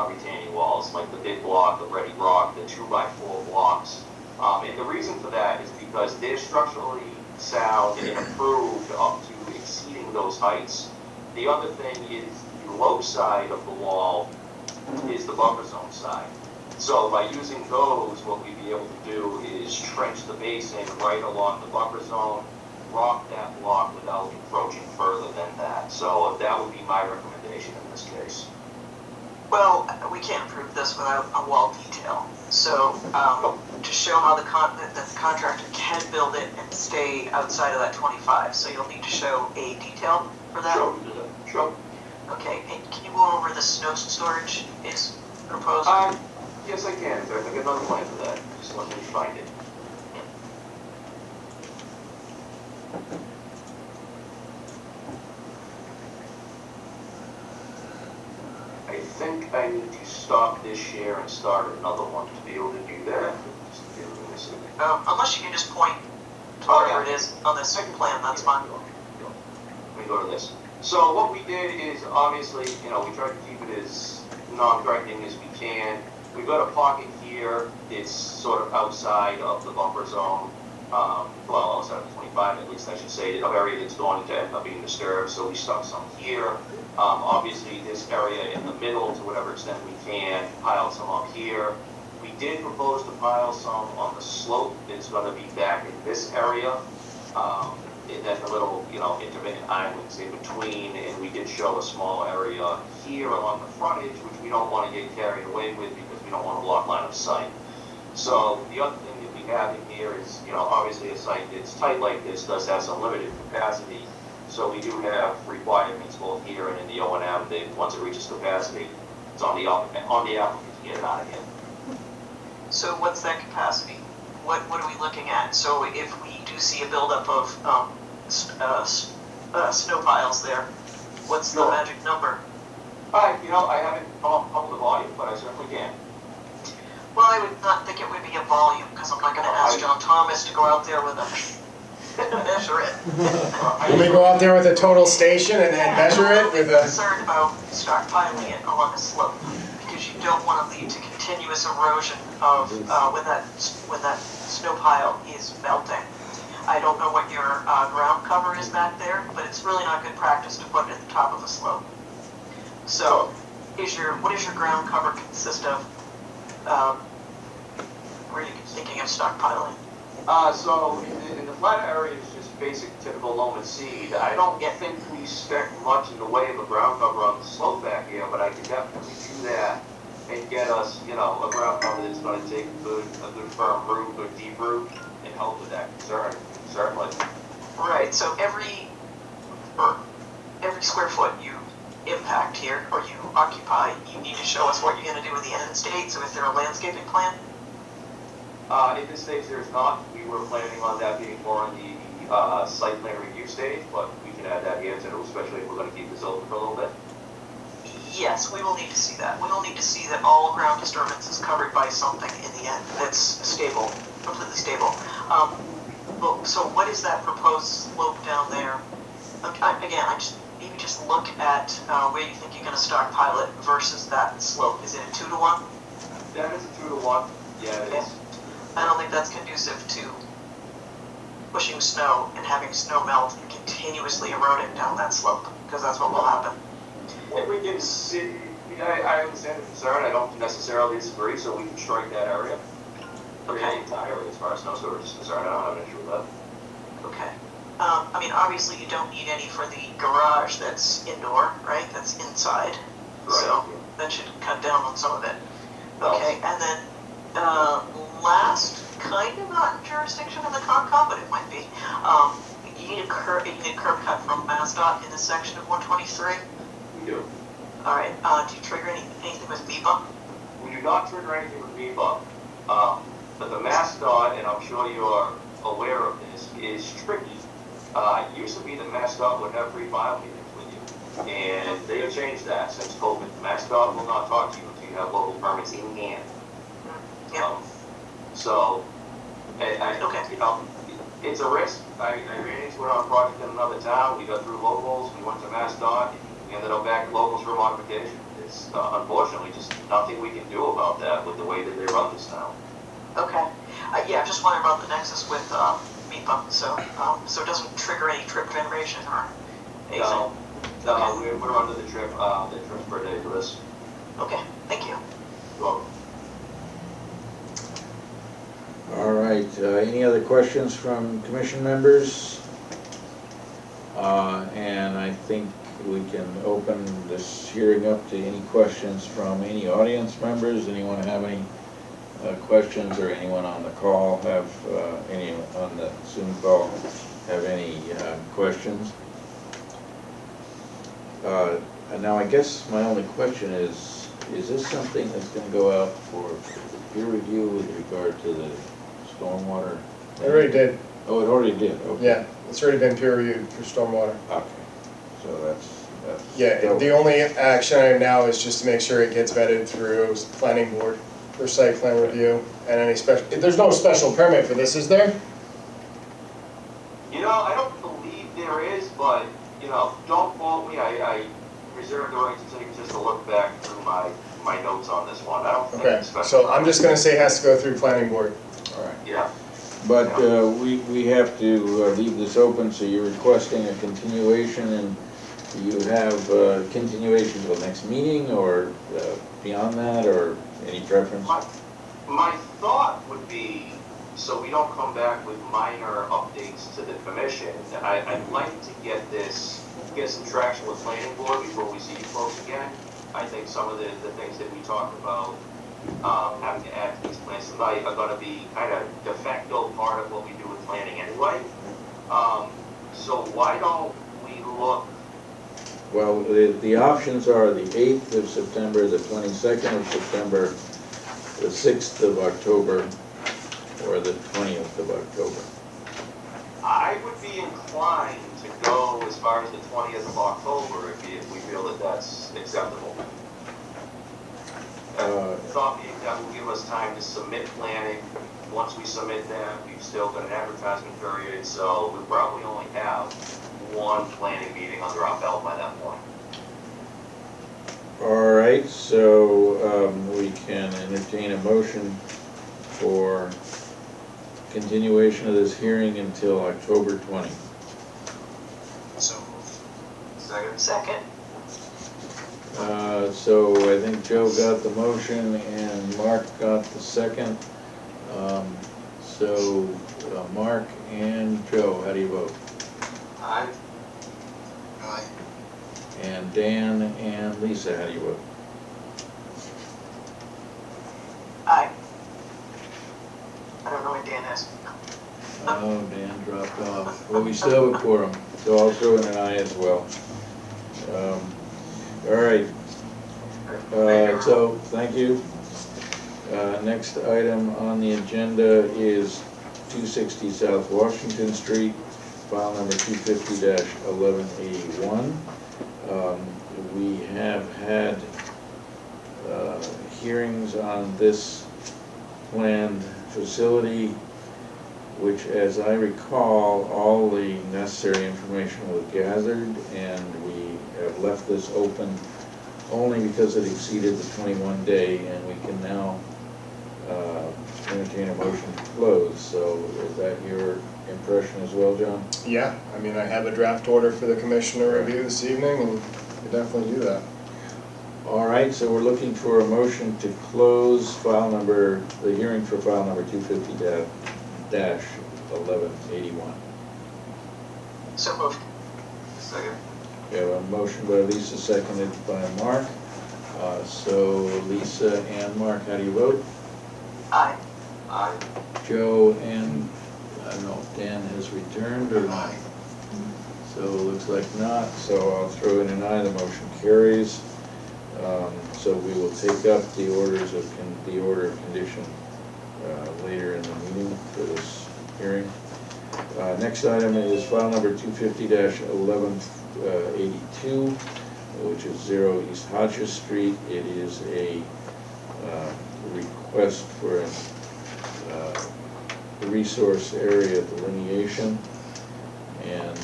retaining walls, like the big block, the Ready Rock, the 2x4 blocks. And the reason for that is because they're structurally sound and approved up to exceeding those heights. The other thing is the low side of the wall is the buffer zone side. So by using those, what we'd be able to do is trench the basin right along the buffer zone, rock that block without encroaching further than that. So that would be my recommendation in this case. Well, we can't approve this without a wall detail. So to show how the contractor can build it and stay outside of that 25, so you'll need to show a detail for that? Sure. Okay, and can you go over the snow storage is proposed? Yes, I can. I've got another plan for that. Just let me find it. I think I need to stop this share and start another one to be able to do that. Just give me a second. Unless you can just point to whatever it is on this plan, that's fine. Let me go to this. So what we did is obviously, we tried to keep it as non-threatening as we can. We've got a pocket here. It's sort of outside of the buffer zone. Well, outside of 25 at least, I should say, an area that's going to end up being disturbed. So we stuck some here. Obviously, this area in the middle, to whatever extent we can, piled some up here. We did propose to pile some on the slope. It's going to be back in this area. And then the little, intermittent islands in between, and we did show a small area here along the frontage, which we don't want to get carried away with because we don't want to block line of sight. So the other thing that we have in here is, you know, obviously a site that's tight like this does have some limited capacity. So we do have requirements both here and in the O and M that once it reaches capacity, it's on the applicant to get it out of here. So what's that capacity? What are we looking at? So if we do see a buildup of snow piles there, what's the Sure. magic number? You know, I haven't come up with a volume, but I certainly can. Well, I would not think it would be a volume, because I'm not gonna ask John Thomas to go out there with a, measure it. Let me go out there with a total station and then measure it with I'm a, concerned about stockpiling it along a slope, because you don't wanna lead to continuous erosion of, when that snow pile is melting. I don't know what your, ground cover is back there, but it's really not good practice to put it at the top of a slope. So, what does your ground cover consist of? Where are you thinking of stockpiling? So in the flat area is just basic typical loam and seed. I don't think we expect much in the way of a ground cover on the slope back here, but I can definitely do that and get us, you know, a ground cover that's going to take a good firm root, good deep root, and help with that concern, certainly. Right, so every square foot you impact here, or you occupy, you need to show us what you're gonna do with the end state. So is there a landscaping plan? At this stage, there's not. We were planning on that being more on the site plan review stage, but we can add that here too, especially if we're going to keep this open for a little bit. Yes, we will need to see that. We will need to see that all ground disturbance is covered by something in the end that's stable, completely stable. So what is that proposed slope down there? Again, maybe just look at where you think you're going to stockpile it versus that slope. Is it a 2-to-1? That is a 2-to-1. Yeah, it is. I don't think that's conducive to pushing snow and having snow melt and continuously eroding down that slope, because that's what will happen. What we can see, I understand the concern. I don't necessarily disagree, so we can strike that area. Okay. Entirely as far as snow storage is concerned. I don't have an issue with that. Okay. I mean, obviously you don't need any for the garage that's indoor, right? That's inside. Right. So that should cut down on some of it. Okay, and then last, kind of not in jurisdiction of the Concom, but it might be. You need a curb cut from MassDOT in this section of 123. We do. All right. Do you trigger anything with MEPA? We do not trigger anything with MEPA. But the MassDOT, and I'm sure you're aware of this, is tricky. It used to be that MassDOT would have free file meetings with you, and they have changed that since COVID. MassDOT will not talk to you until you have local permits in hand. Yeah. So, Okay. you know, it's a risk. I ran into it on a project in another town. We got through locals, we went to MassDOT, we ended up back to locals for modification. It's unfortunately just nothing we can do about that with the way that they run this town. Okay. Yeah, just wondering about the nexus with MEPA, so it doesn't trigger any trip generation or anything. No, we're under the trips per day for this. Okay, thank you. You're welcome. All right, any other questions from commission members? And I think we can open this hearing up to any questions from any audience members. Anyone have any questions, or anyone on the call have, any on the Zoom call have any questions? And now I guess my only question is this something that's gonna go out for peer review with regard to the stormwater? I already did. Oh, it already did, okay. Yeah, it's already been peer reviewed for stormwater. Okay, so that's. Yeah, the only action item now is just to make sure it gets vetted through planning board for site plan review and any special, there's no special permit for this, is there? You know, I don't believe there is, but, you know, don't quote me. I reserve the right to take just a look back through my notes on this one. I don't think Okay, it's special. so I'm just gonna say it has to go through planning board. All right. Yeah. But we have to leave this open, so you're requesting a continuation, and you have continuation to the next meeting, or beyond that, or any preference? My thought would be, so we don't come back with minor updates to the commission, I'd like to get some traction with planning board before we see you folks again. I think some of the things that we talked about having to add to these plans tonight are gonna be kind of de facto part of what we do with planning anyway. So why don't we look, Well, the options are the 8th of September, the 22nd of September, the 6th of October, or the 20th of October. I would be inclined to go as far as the 20th of October if we feel that that's acceptable. Thought being that will give us time to submit planning. Once we submit that, we've still got an advertisement period, so we probably only have one planning meeting under our belt by that point. All right, so we can entertain a motion for continuation of this hearing until October 20. So moved. Second. So I think Joe got the motion and Mark got the second. So Mark and Joe, how do you vote? Aye. Aye. And Dan and Lisa, how do you vote? Aye. I don't know what Dan is. Oh, Dan dropped off. Well, we still have a quorum, so I'll throw in an aye as well. All right. So, thank you. Next item on the agenda is 260 South Washington Street, file number 250-1181. We have had hearings on this planned facility, which, as I recall, all the necessary information was gathered, and we have left this open only because it exceeded the 21-day, and we can now entertain a motion to close. So is that your impression as well, John? Yeah, I mean, I have a draft order for the commissioner to review this evening, and we definitely do that. All right, so we're looking for a motion to close the hearing for file number 250-1181. So moved. Second. We have a motion by Lisa, seconded by Mark. So Lisa and Mark, how do you vote? Aye. Aye. Joe and, I don't know if Dan has returned or not. Aye. So it looks like not, so I'll throw in an aye, the motion carries. So we will take up the order of condition later in the meeting for this hearing. Next item is file number 250-1182, which is 0 East Hodges Street. It is a request for a resource area delineation. And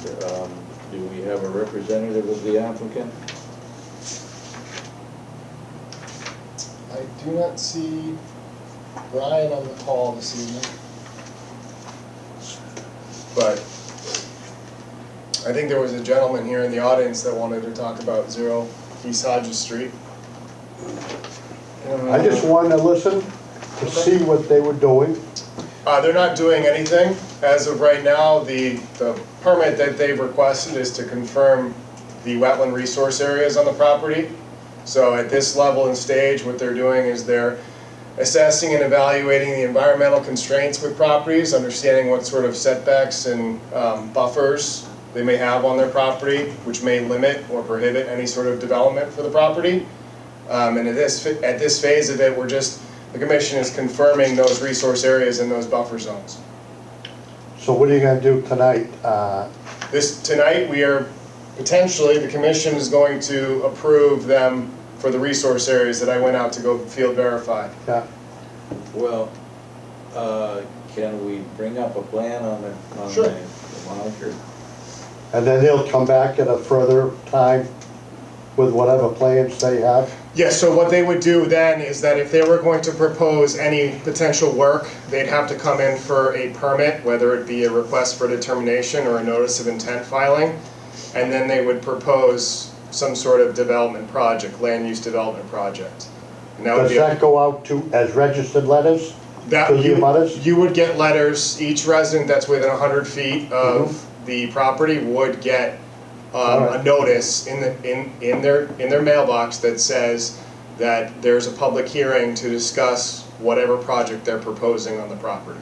do we have a representative of the applicant? I do not see Brian on the call this evening, but I think there was a gentleman here in the audience that wanted to talk about 0 East Hodges Street. I just wanted to listen to see what they were doing. They're not doing anything. As of right now, the permit that they've requested is to confirm the wetland resource areas on the property. So at this level and stage, what they're doing is they're assessing and evaluating the environmental constraints with properties, understanding what sort of setbacks and buffers they may have on their property, which may limit or prohibit any sort of development for the property. And at this phase of it, the commission is confirming those resource areas and those buffer zones. So what are you gonna do tonight? Tonight, we are potentially, the commission is going to approve them for the resource areas that I went out to go field verify. Yeah. Well, can we bring up a plan on the Sure. the monitor? And then they'll come back at a further time with whatever plans they have? Yes, so what they would do then is that if they were going to propose any potential work, they'd have to come in for a permit, whether it be a request for determination or a notice of intent filing, and then they would propose some sort of development project, land use development project. And that would Does be that go out as registered letters to the abutters? You would get letters. Each resident that's within 100 feet of the property would get a notice in their mailbox that says that there's a public hearing to discuss whatever project they're proposing on the property,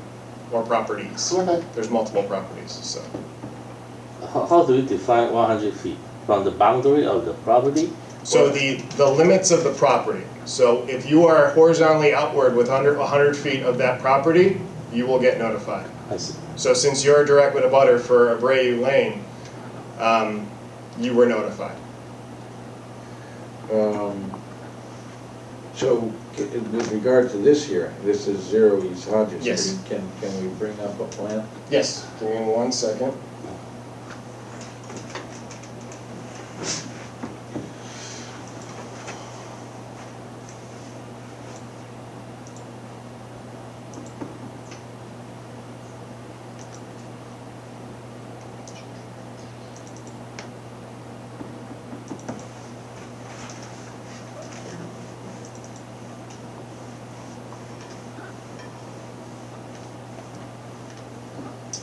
or properties. Okay. There's multiple properties, so. How do you define 100 feet? From the boundary of the property? So the limits of the property. So if you are horizontally outward with under 100 feet of that property, you will get notified. I see. So since you're a direct with a butter for Abreu Lane, you were notified. So with regard to this hearing, this is 0 East Hodges Yes. Street. Can we bring up a plan? Yes. Give me 1 second.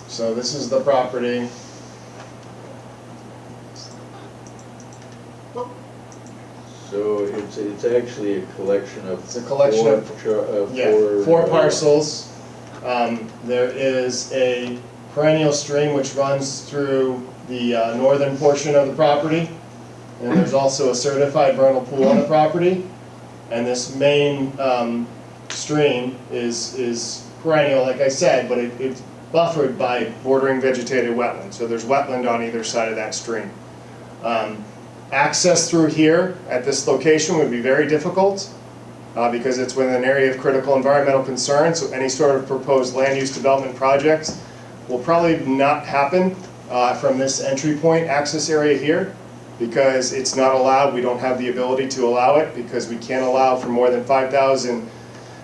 So this is the property. So it's actually a collection of. It's a collection four parcels. There is a perennial stream which runs through the northern portion of the property. And there's also a certified vernal pool on the property. And this main stream is perennial, like I said, but it's buffered by bordering vegetated wetland. So there's wetland on either side of that stream. Access through here at this location would be very difficult because it's within an area of critical environmental concern, so any sort of proposed land use development projects will probably not happen from this entry point access area here because it's not allowed. We don't have the ability to allow it because we can't allow for more than 5,000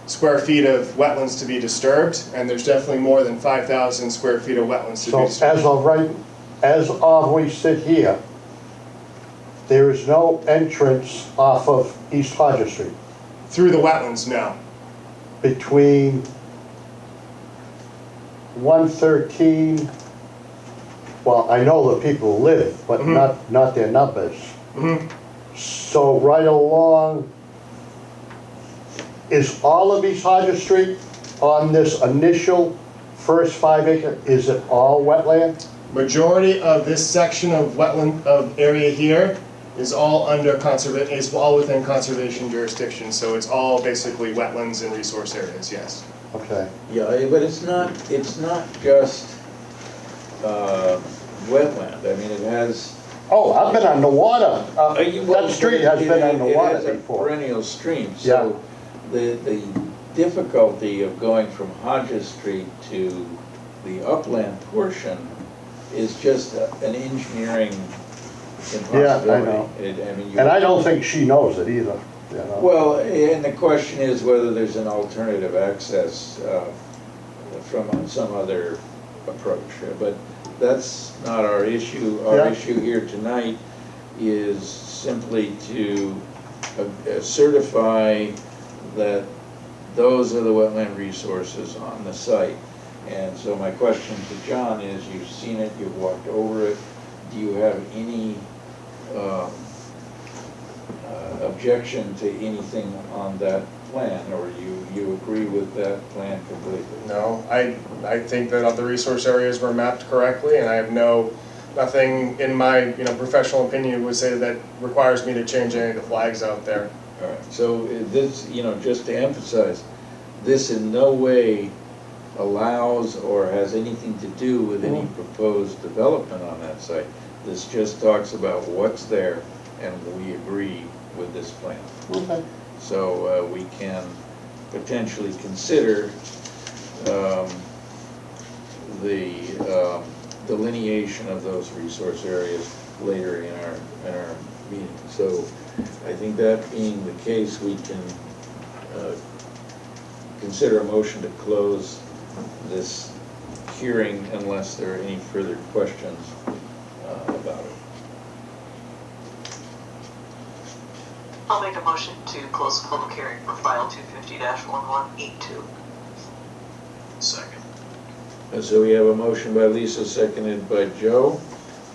square feet of wetlands to be disturbed, and there's definitely more than 5,000 square feet of wetlands to be disturbed. So as of we sit here, there is no entrance off of East Hodges Street? Through the wetlands, no. Between 113, well, I know the people who live, but not their numbers. So right along, is all of East Hodges Street on this initial first 5 acre, is it all wetland? Majority of this section of wetland area here is all under is all within conservation jurisdiction, so it's all basically wetlands and resource areas, yes. Okay. Yeah, but it's not just wetland. I mean, it has. Oh, I've been on the water. That street has been on the water before. It has a perennial stream, so the difficulty of going from Hodges Street to the upland portion is just an engineering impossibility. Yeah, I know. And I don't think she knows it either. You know? Well, and the question is whether there's an alternative access from some other approach. But that's not our issue. Our issue here tonight is simply to certify that those are the wetland resources on the site. And so my question to John is, you've seen it, you've walked over it, do you have any objection to anything on that plan, or you agree with that plan completely? No, I think that the resource areas were mapped correctly, and I have nothing in my professional opinion would say that requires me to change any of the flags out there. All right, so this, just to emphasize, this in no way allows or has anything to do with any proposed development on that site. This just talks about what's there, and we agree with this plan. Okay. So we can potentially consider the delineation of those resource areas later in our meeting. So I think that being the case, we can consider a motion to close this hearing unless there are any further questions about it. I'll make a motion to close the public hearing for file 250-1182. Second. So we have a motion by Lisa, seconded by Joe.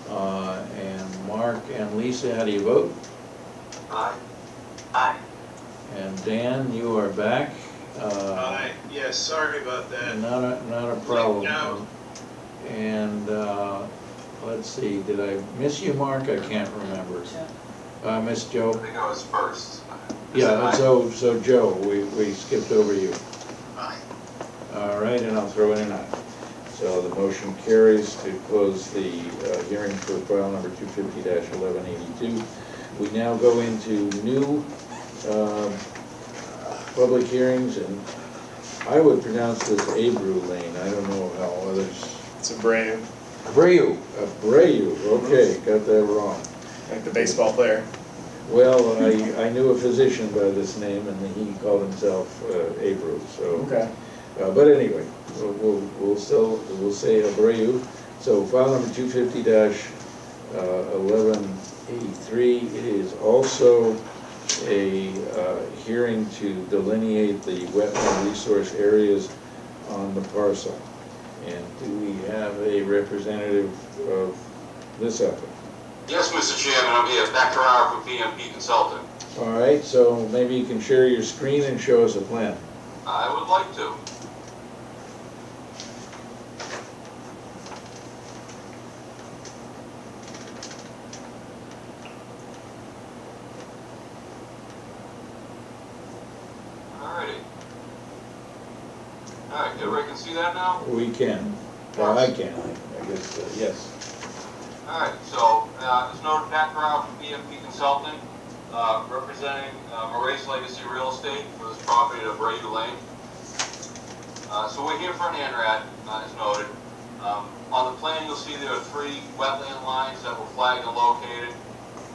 And Mark and Lisa, how do you vote? Aye. Aye. And Dan, you are back. Yeah, sorry about that. Not a problem. And, let's see, did I miss you, Mark? I can't remember. Miss Joe? I think I was first. Yeah, so Joe, we skipped over you. Aye. All right, and I'll throw in an aye. So the motion carries to close the hearing for file number 250-1182. We now go into new public hearings, and I would pronounce this Abreu Lane. I don't know how others. It's Abreu, Abreu. Abreu, okay, got that wrong. like the baseball player. Well, I knew a physician by this name, and he called himself Abreu. So, Okay. but anyway, we'll say Abreu. So file number 250-1183 is also a hearing to delineate the wetland resource areas on the parcel. And do we have a representative of this applicant? Yes, Mr. Chairman, I'm here, Dr. Rao from PMP Consulting. All right, so maybe you can share your screen and show us a plan. I would like to. Alrighty. Alright, everybody can see that now? We can. Well, I can, I guess, yes. Alright, so, as noted, Pat Corral from BMP Consulting, representing Moraes Legacy Real Estate for this property at Abreu Lane. So we're here for an ANRAD, as noted. On the plan, you'll see there are 3 wetland lines that were flagged and located.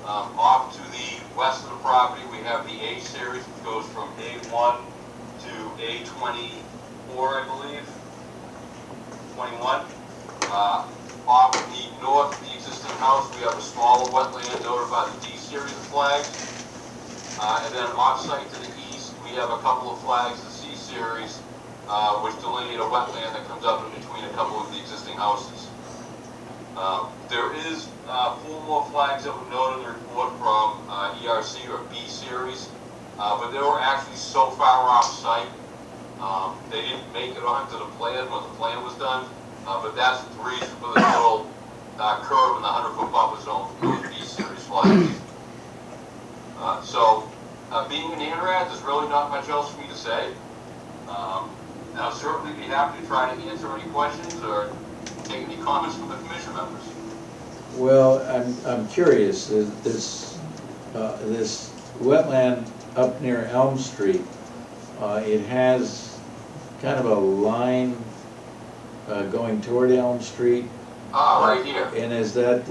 Off to the west of the property, we have the A series, which goes from A1 to A24, I believe. 21. Off to the north of the existing house, we have a smaller wetland noted by the D series of flags. And then off-site to the east, we have a couple of flags, the C series, which delineate a wetland that comes up in between a couple of the existing houses. There is 4 more flags that were noted in the report from ERC or B series, but they were actually so far off-site, they didn't make it onto the plan when the plan was done. But that's the reason for the little curve in the 100-foot buffer zone for those B series flags. Being an ANRAD, there's really not much else for me to say. I'll certainly be happy to try to answer any questions or take any comments from the commission members. Well, I'm curious, this wetland up near Elm Street, it has kind of a line going toward Elm Street. Right here. And is that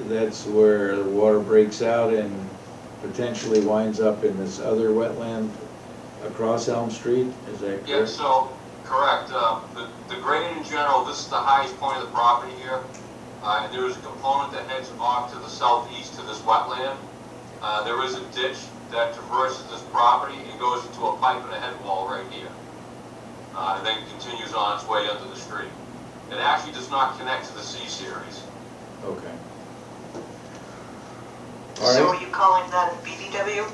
that's where the water breaks out and potentially winds up in this other wetland across Elm Street? Is that correct? Yeah, so, correct. The grade in general, this is the highest point of the property here. And there is a component that heads off to the southeast to this wetland. There is a ditch that traverses this property and goes into a pipe and a head wall right here. And then continues on its way under the street. It actually does not connect to the C series. Okay. So are you calling that a BBW?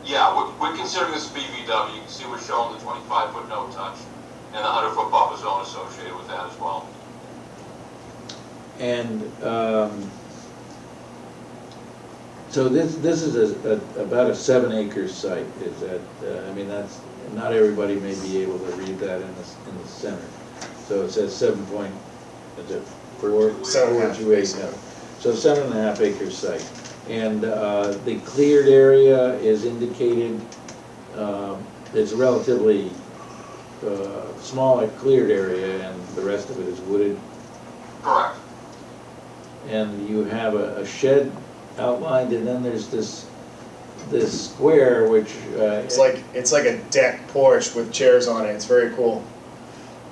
Yeah, we're considering this a BVW. You can see we're showing the 25-foot no touch and the 100-foot buffer zone associated with that as well. And so this is about a 7-acre site. Is that? I mean, that's not everybody may be able to read that in the center. So it says 7.428. So 7.5 acre site. And the cleared area is indicated. It's a relatively small cleared area, and the rest of it is wooded. Correct. And you have a shed outlined, and then there's this square which it's like a deck porch with chairs on it. It's very cool.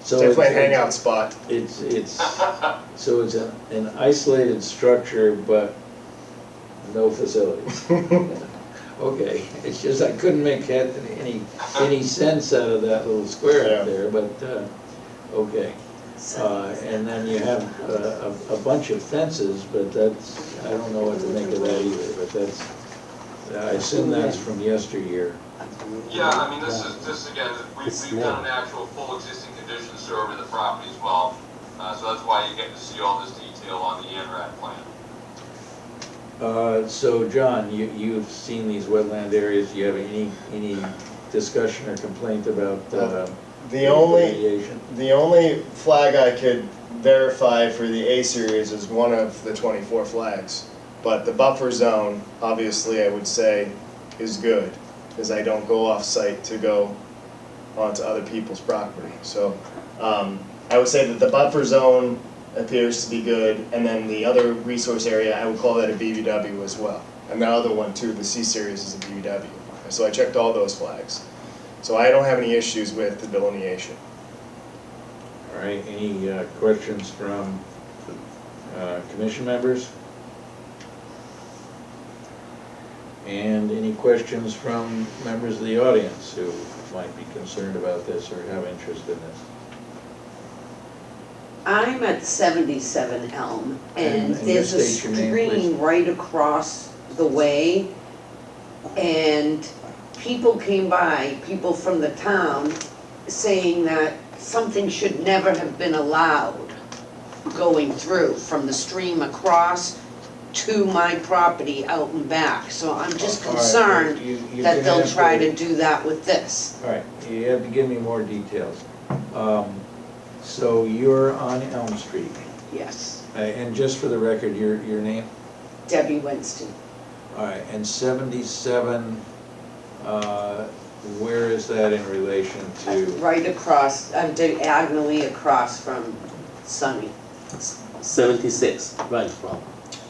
So definitely a hangout spot. It's so it's an isolated structure, but no facilities. Okay, it's just I couldn't make any sense out of that little square up there, but okay. And then you have a bunch of fences, but that's, I don't know what to make of that either, but I assume that's from yesteryear. Yeah, I mean, this is again, we've done an actual full existing condition survey of the property as well. So that's why you get to see all this detail on the ANRAD plan. So John, you've seen these wetland areas, do you have any discussion or complaint about The only remediation? flag I could verify for the A series is one of the 24 flags. But the buffer zone, obviously, I would say is good, because I don't go off-site to go onto other people's property. So I would say that the buffer zone appears to be good, and then the other resource area, I would call that a BVW as well. And the other one too, the C series, is a BVW. So I checked all those flags. So I don't have any issues with the delineation. All right, any questions from commission members? And any questions from members of the audience who might be concerned about this or have interest in this? I'm at 77 Elm, and And there's a state your name, please. stream right across the way, and people came by, people from the town, saying that something should never have been allowed going through from the stream across to my property out and back. So I'm just All right, concerned you that can they'll have try to- to do that with this. All right, you have to give me more details. So you're on Elm Street, Yes, and just for the record, your name? Debbie Winston. All right, and 77, where is that in relation to? Right across, I'm diagonally across from Sunny. 76, right from.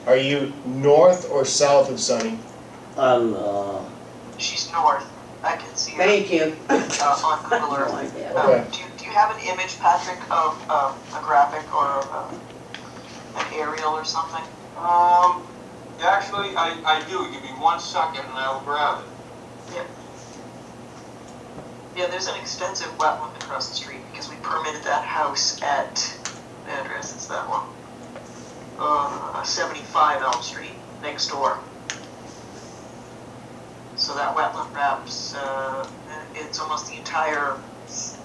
Are you north or south of Sunny? She's north. I can see her Thank you. on Google Earth. No idea. Okay. Do you have an image, Patrick, of a graphic or an aerial or something? Actually, I do. Give me 1 second and I will grab it. Yeah, there's an extensive wetland across the street because we permitted that house at, the address is that one. 75 Elm Street, next door. So that wetland wraps, it's almost the entire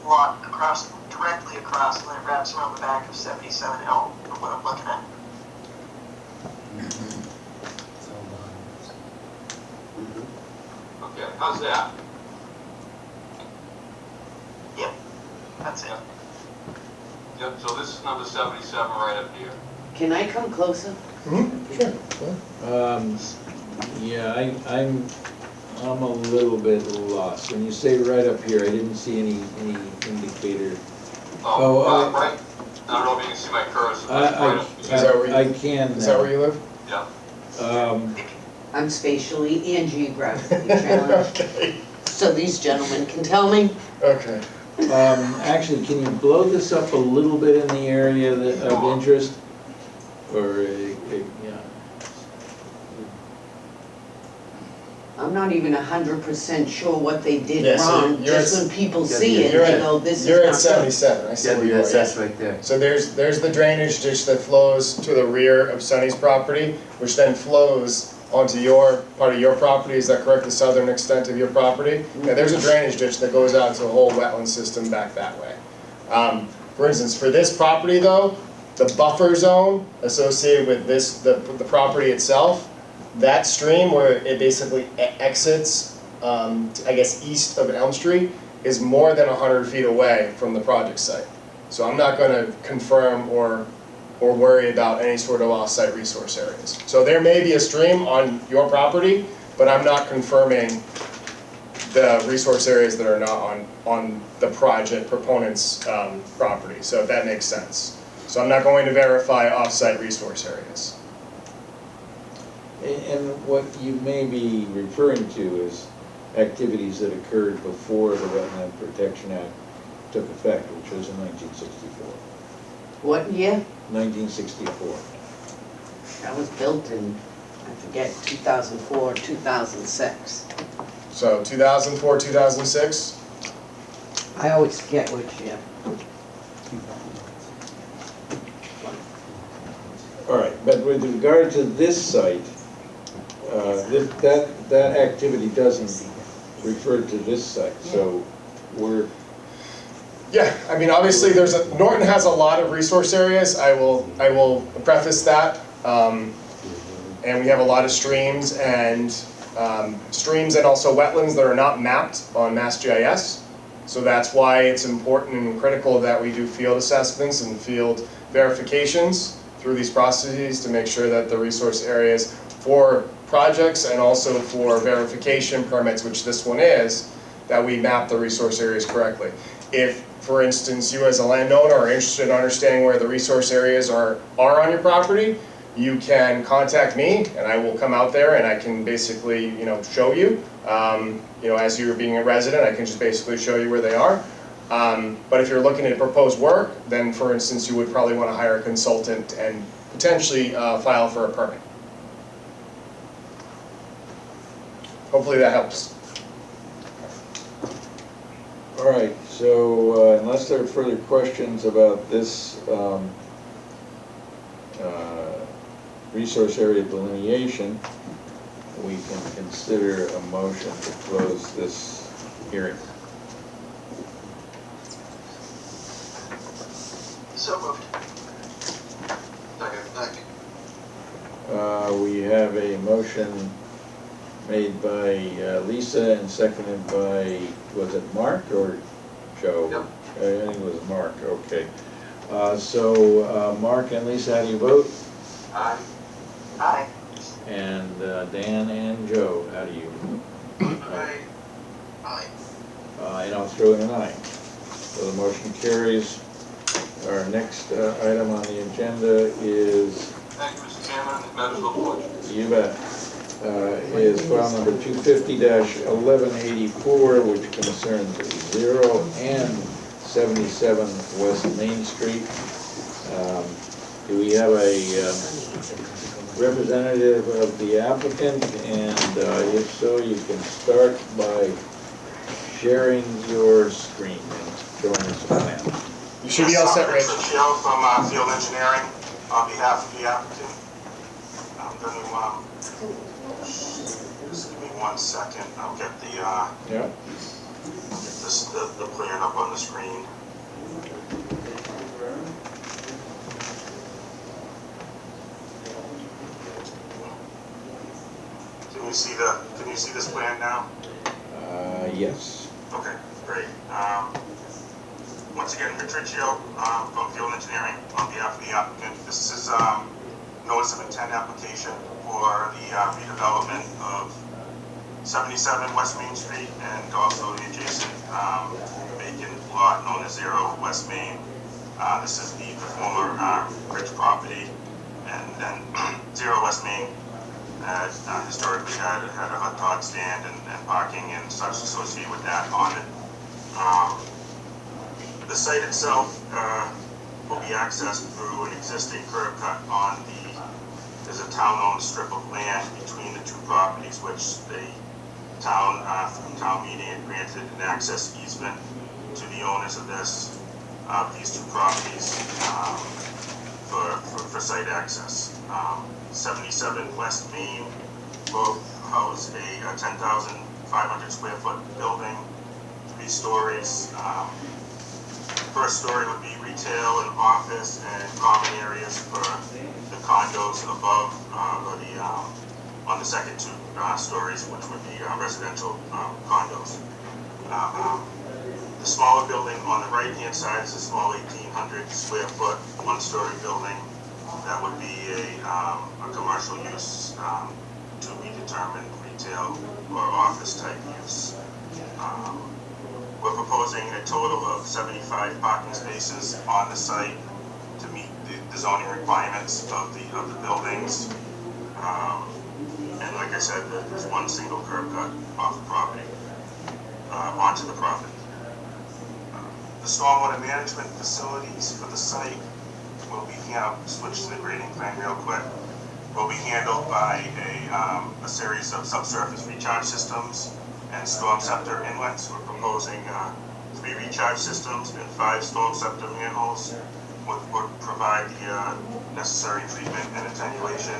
lot across, directly across, and then it wraps around the back of 77 Elm, from what I'm looking at. Okay, how's that? Yep, that's it. Yep, so this is number 77 right up here. Can I come closer? Sure. Yeah, I'm a little bit lost. When you say right up here, I didn't see any indicator. Right. I don't know if you can see my cursor. but right up here. Is that where you- I can Is that now. where you live? Yeah. I'm spatially and geographically challenged, Okay. so these gentlemen can tell me. Okay. Actually, can you blow this up a little bit in the area of interest? Or, yeah. I'm not even 100% sure what they did Yeah, so wrong, you're just at- when people yeah, see it, you're they at- go, this is You're not at good. 77, I see where you are. That's right there. So there's the drainage ditch that flows to the rear of Sunny's property, which then flows onto your, part of your property, is that correct, the southern extent of your property? Yeah, there's a drainage ditch that goes out to the whole wetland system back that way. For instance, for this property though, the buffer zone associated with this, the property itself, that stream where it basically exits, I guess east of Elm Street, is more than 100 feet away from the project site. So I'm not gonna confirm or worry about any sort of off-site resource areas. So there may be a stream on your property, but I'm not confirming the resource areas that are not on the project proponent's property, so if that makes sense. So I'm not going to verify off-site resource areas. And what you may be referring to is activities that occurred before the Wetland Protection Act took effect, which was in 1964. What year? 1964. That was built in, I forget, 2004, 2006. So 2004, 2006? I always forget which year. All right, but with regard to this site, that that activity doesn't refer to this site, so we're, Yeah, I mean, obviously, Norton has a lot of resource areas, I will preface that. And we have a lot of streams and also wetlands that are not mapped on MassGIS. So that's why it's important and critical that we do field assessments and field verifications through these processes to make sure that the resource areas for projects and also for verification permits, which this one is, that we map the resource areas correctly. If, for instance, you as a landowner are interested in understanding where the resource areas are on your property, you can contact me and I will come out there and I can basically, show you. As you're being a resident, I can just basically show you where they are. But if you're looking to propose work, then for instance, you would probably want to hire a consultant and potentially file for a permit. Hopefully that helps. all right, so unless there are further questions about this resource area delineation, we can consider a motion to close this hearing. So moved. Second. We have a motion made by Lisa and seconded by, was it Mark or Joe? Yep. I think it was Mark, okay. So Mark and Lisa, how do you vote? Aye. Aye. And Dan and Joe, how do you? Aye. And I'll throw in an aye. So the motion carries. Our next item on the agenda is, Thank you, Mr. Chairman. Members of the board. you bet, is file number 250-1184, which concerns 0 and 77 West Main Street. Do we have a representative of the applicant? And if so, you can start by sharing your screen and showing us a plan. You should be all set, Rich. Richard Shield from Field Engineering on behalf of the applicant. I'm going to, just give me 1 second, I'll get the plan up on the screen. Can you see this plan now? Yes. Okay, great. Once again, Richard Shield from Field Engineering on behalf of the applicant. This is notice of intent application for the redevelopment of 77 West Main Street and also the adjacent vacant lot known as 0 West Main. This is the former Ridge property, and then 0 West Main historically had a hot dog stand and parking and such associated with that on it. The site itself will be accessed through an existing curb cut on there's a town-owned strip of land between the two properties, which the town, through town meeting, had granted an access easement to the owners of these two properties for site access. 77 West Main both house a 10,500 square foot building, 3 stories. First story would be retail and office and common areas for the condos above, on the second 2 stories, which would be residential condos. The smaller building on the right-hand side is a small 1,800 square foot 1-story building that would be a commercial use to be determined, retail or office type use. We're proposing a total of 75 parking spaces on the site to meet the zoning requirements of the buildings. And like I said, there's 1 single curb cut off the property, onto the property. The stormwater management facilities for the site will be, switch to the grading plan real quick, will be handled by a series of subsurface recharge systems and storm scepter inlets. We're proposing 3 recharge systems and 5 storm scepter manholes, would provide the necessary treatment and attenuation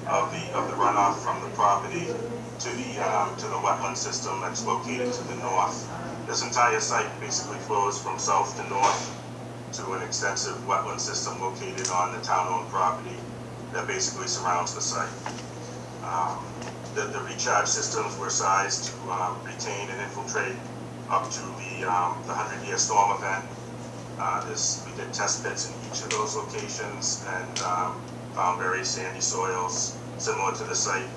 of the runoff from the property. to the wetland system that's located to the north. This entire site basically flows from south to north to an extensive wetland system located on the town-owned property that basically surrounds the site. The recharge systems were sized to retain and infiltrate up to the 100-year storm event. We did test pits in each of those locations and found very sandy soils similar to the site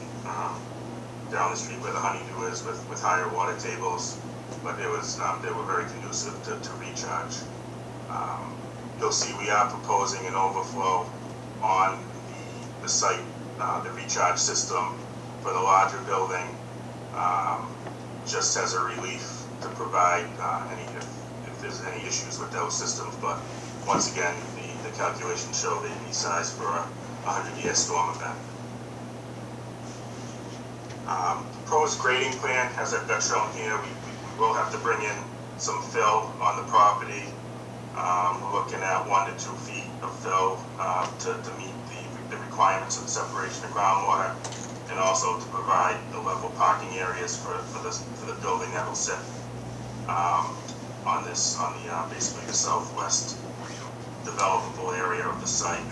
down the street where the honeydew is with higher water tables, but they were very conducive to recharge. You'll see we are proposing an overflow on the site, the recharge system for the larger building, just as a relief to provide if there's any issues with those systems. But once again, the calculations show they need size for a 100-year storm event. Proposed grading plan, as I've got shown here, we will have to bring in some fill on the property. We're looking at 1 to 2 feet of fill to meet the requirements of the separation of groundwater, and also to provide the level parking areas for the building that will sit on the basically the southwest developable area of the site.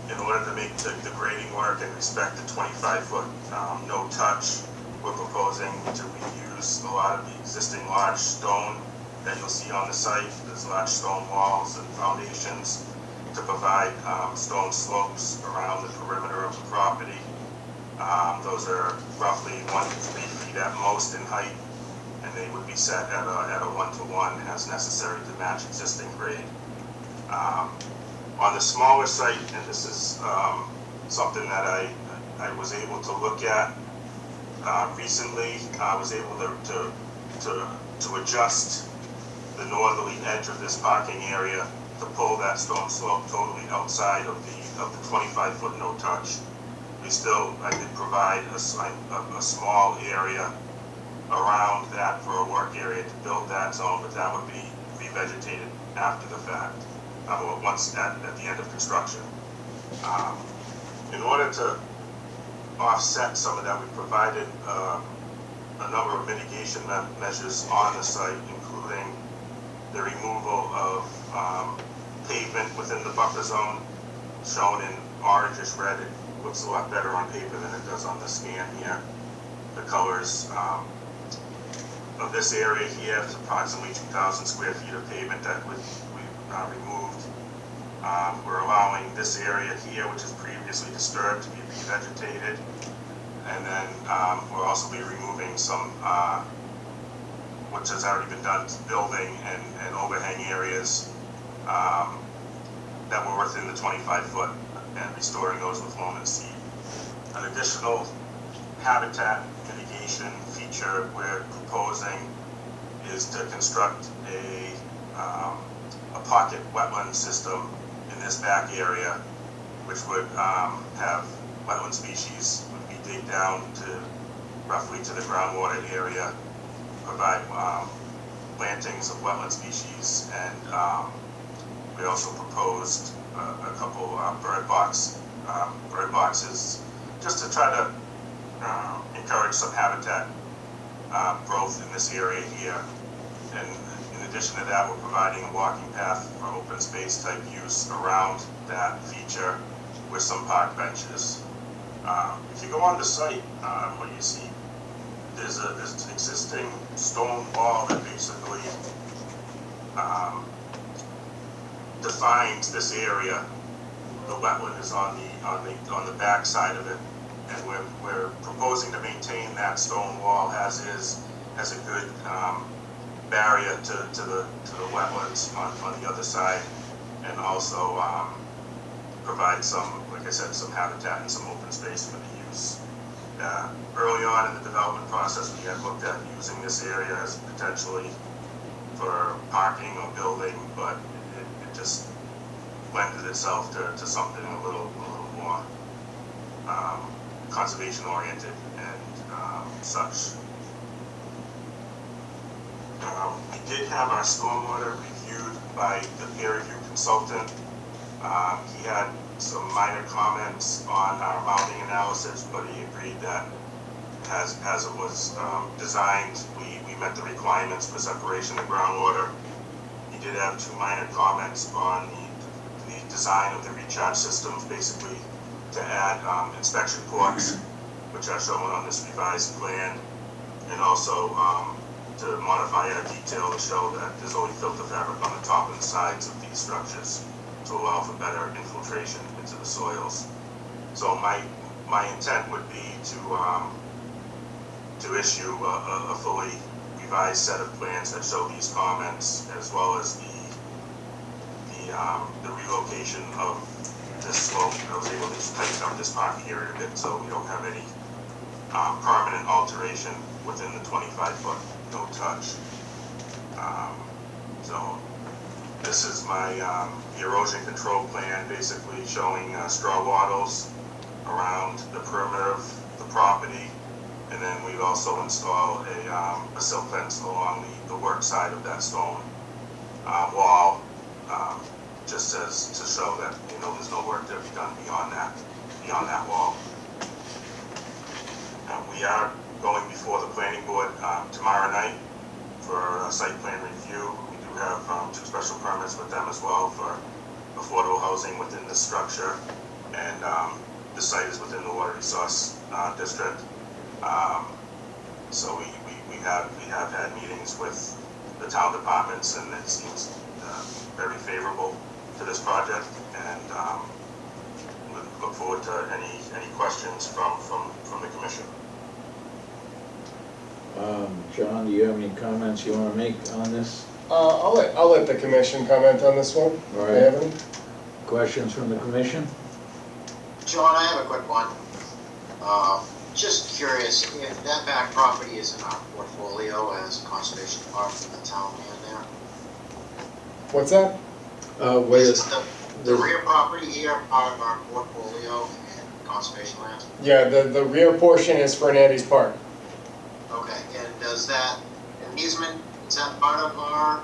In order to make the grading work and respect the 25-foot no-touch, we're proposing to reuse a lot of the existing large stone that you'll see on the site. There's large stone walls and foundations to provide stone slopes around the perimeter of the property. Those are roughly 1 to 3 feet at most in height, and they would be set at a 1-to-1 as necessary to match existing grade. On the smaller site, and this is something that I was able to look at recently, I was able to adjust the northerly edge of this parking area to pull that stone slope totally outside of the 25-foot no-touch. I did provide a small area around that for a work area to build that zone, but that would be revegetated after the fact, once at the end of construction. In order to offset some of that, we provided a number of mitigation measures on the site, including the removal of pavement within the buffer zone, shown in orangish red. It looks a lot better on paper than it does on the scan here. The colors of this area here is approximately 2,000 square feet of pavement that we removed. We're allowing this area here, which is previously disturbed, to be revegetated. And then we'll also be removing some, which has already been done, building and overhang areas that were within the 25-foot and restoring those with loam and seed. An additional habitat mitigation feature we're proposing is to construct a pocket wetland system in this back area, which would have wetland species would be digged down to roughly to the groundwater area, provide plantings of wetland species, and we also proposed a couple bird boxes just to try to encourage some habitat growth in this area here. And in addition to that, we're providing a walking path for open space type use around that feature with some park benches. If you go on the site, what you see, there's an existing stone wall that basically defines this area. The wetland is on the back side of it, and we're proposing to maintain that stone wall as is, as a good barrier to the wetlands on the other side, and also provide some, like I said, some habitat and some open space for the use. Early on in the development process, we had looked at using this area as potentially for parking or building, but it just lended itself to something a little more conservation oriented and such. We did have our stormwater reviewed by the peer review consultant. He had some minor comments on our mounting analysis, but he agreed that as it was designed, we met the requirements for separation of groundwater. He did have 2 minor comments on the design of the recharge systems, basically to add inspection ports, which are shown on this revised plan, and also to modify our detail to show that there's only filter fabric on the top and the sides of these structures to allow for better infiltration into the soils. So my intent would be to issue a fully revised set of plans that show these comments, as well as the relocation of this slope. I was able to just tighten up this parking area a bit so we don't have any permanent alteration within the 25-foot no touch. So this is my the erosion control plan, basically showing straw wattles around the perimeter of the property, and then we'd also install a silt fence along the work side of that stone wall, just as to show that there's no work to be done beyond that wall. We are going before the planning board tomorrow night for a site plan review. We do have 2 special permits with them as well for affordable housing within the structure, and the site is within the water resource district. So we have had meetings with the town departments, and it seems very favorable to this project, and we look forward to any questions from the commission. John, do you have any comments you want to make on this? I'll let the commission comment on this one. All If they have right. any. Questions from the commission? John, I have a quick one. Just curious, if that back property is in our portfolio as a conservation park in the town land there? What's that? Is the rear property here part of our portfolio in conservation land? Yeah, the rear portion is Fernandez Park. Okay, and does that, an easement, is that part of our,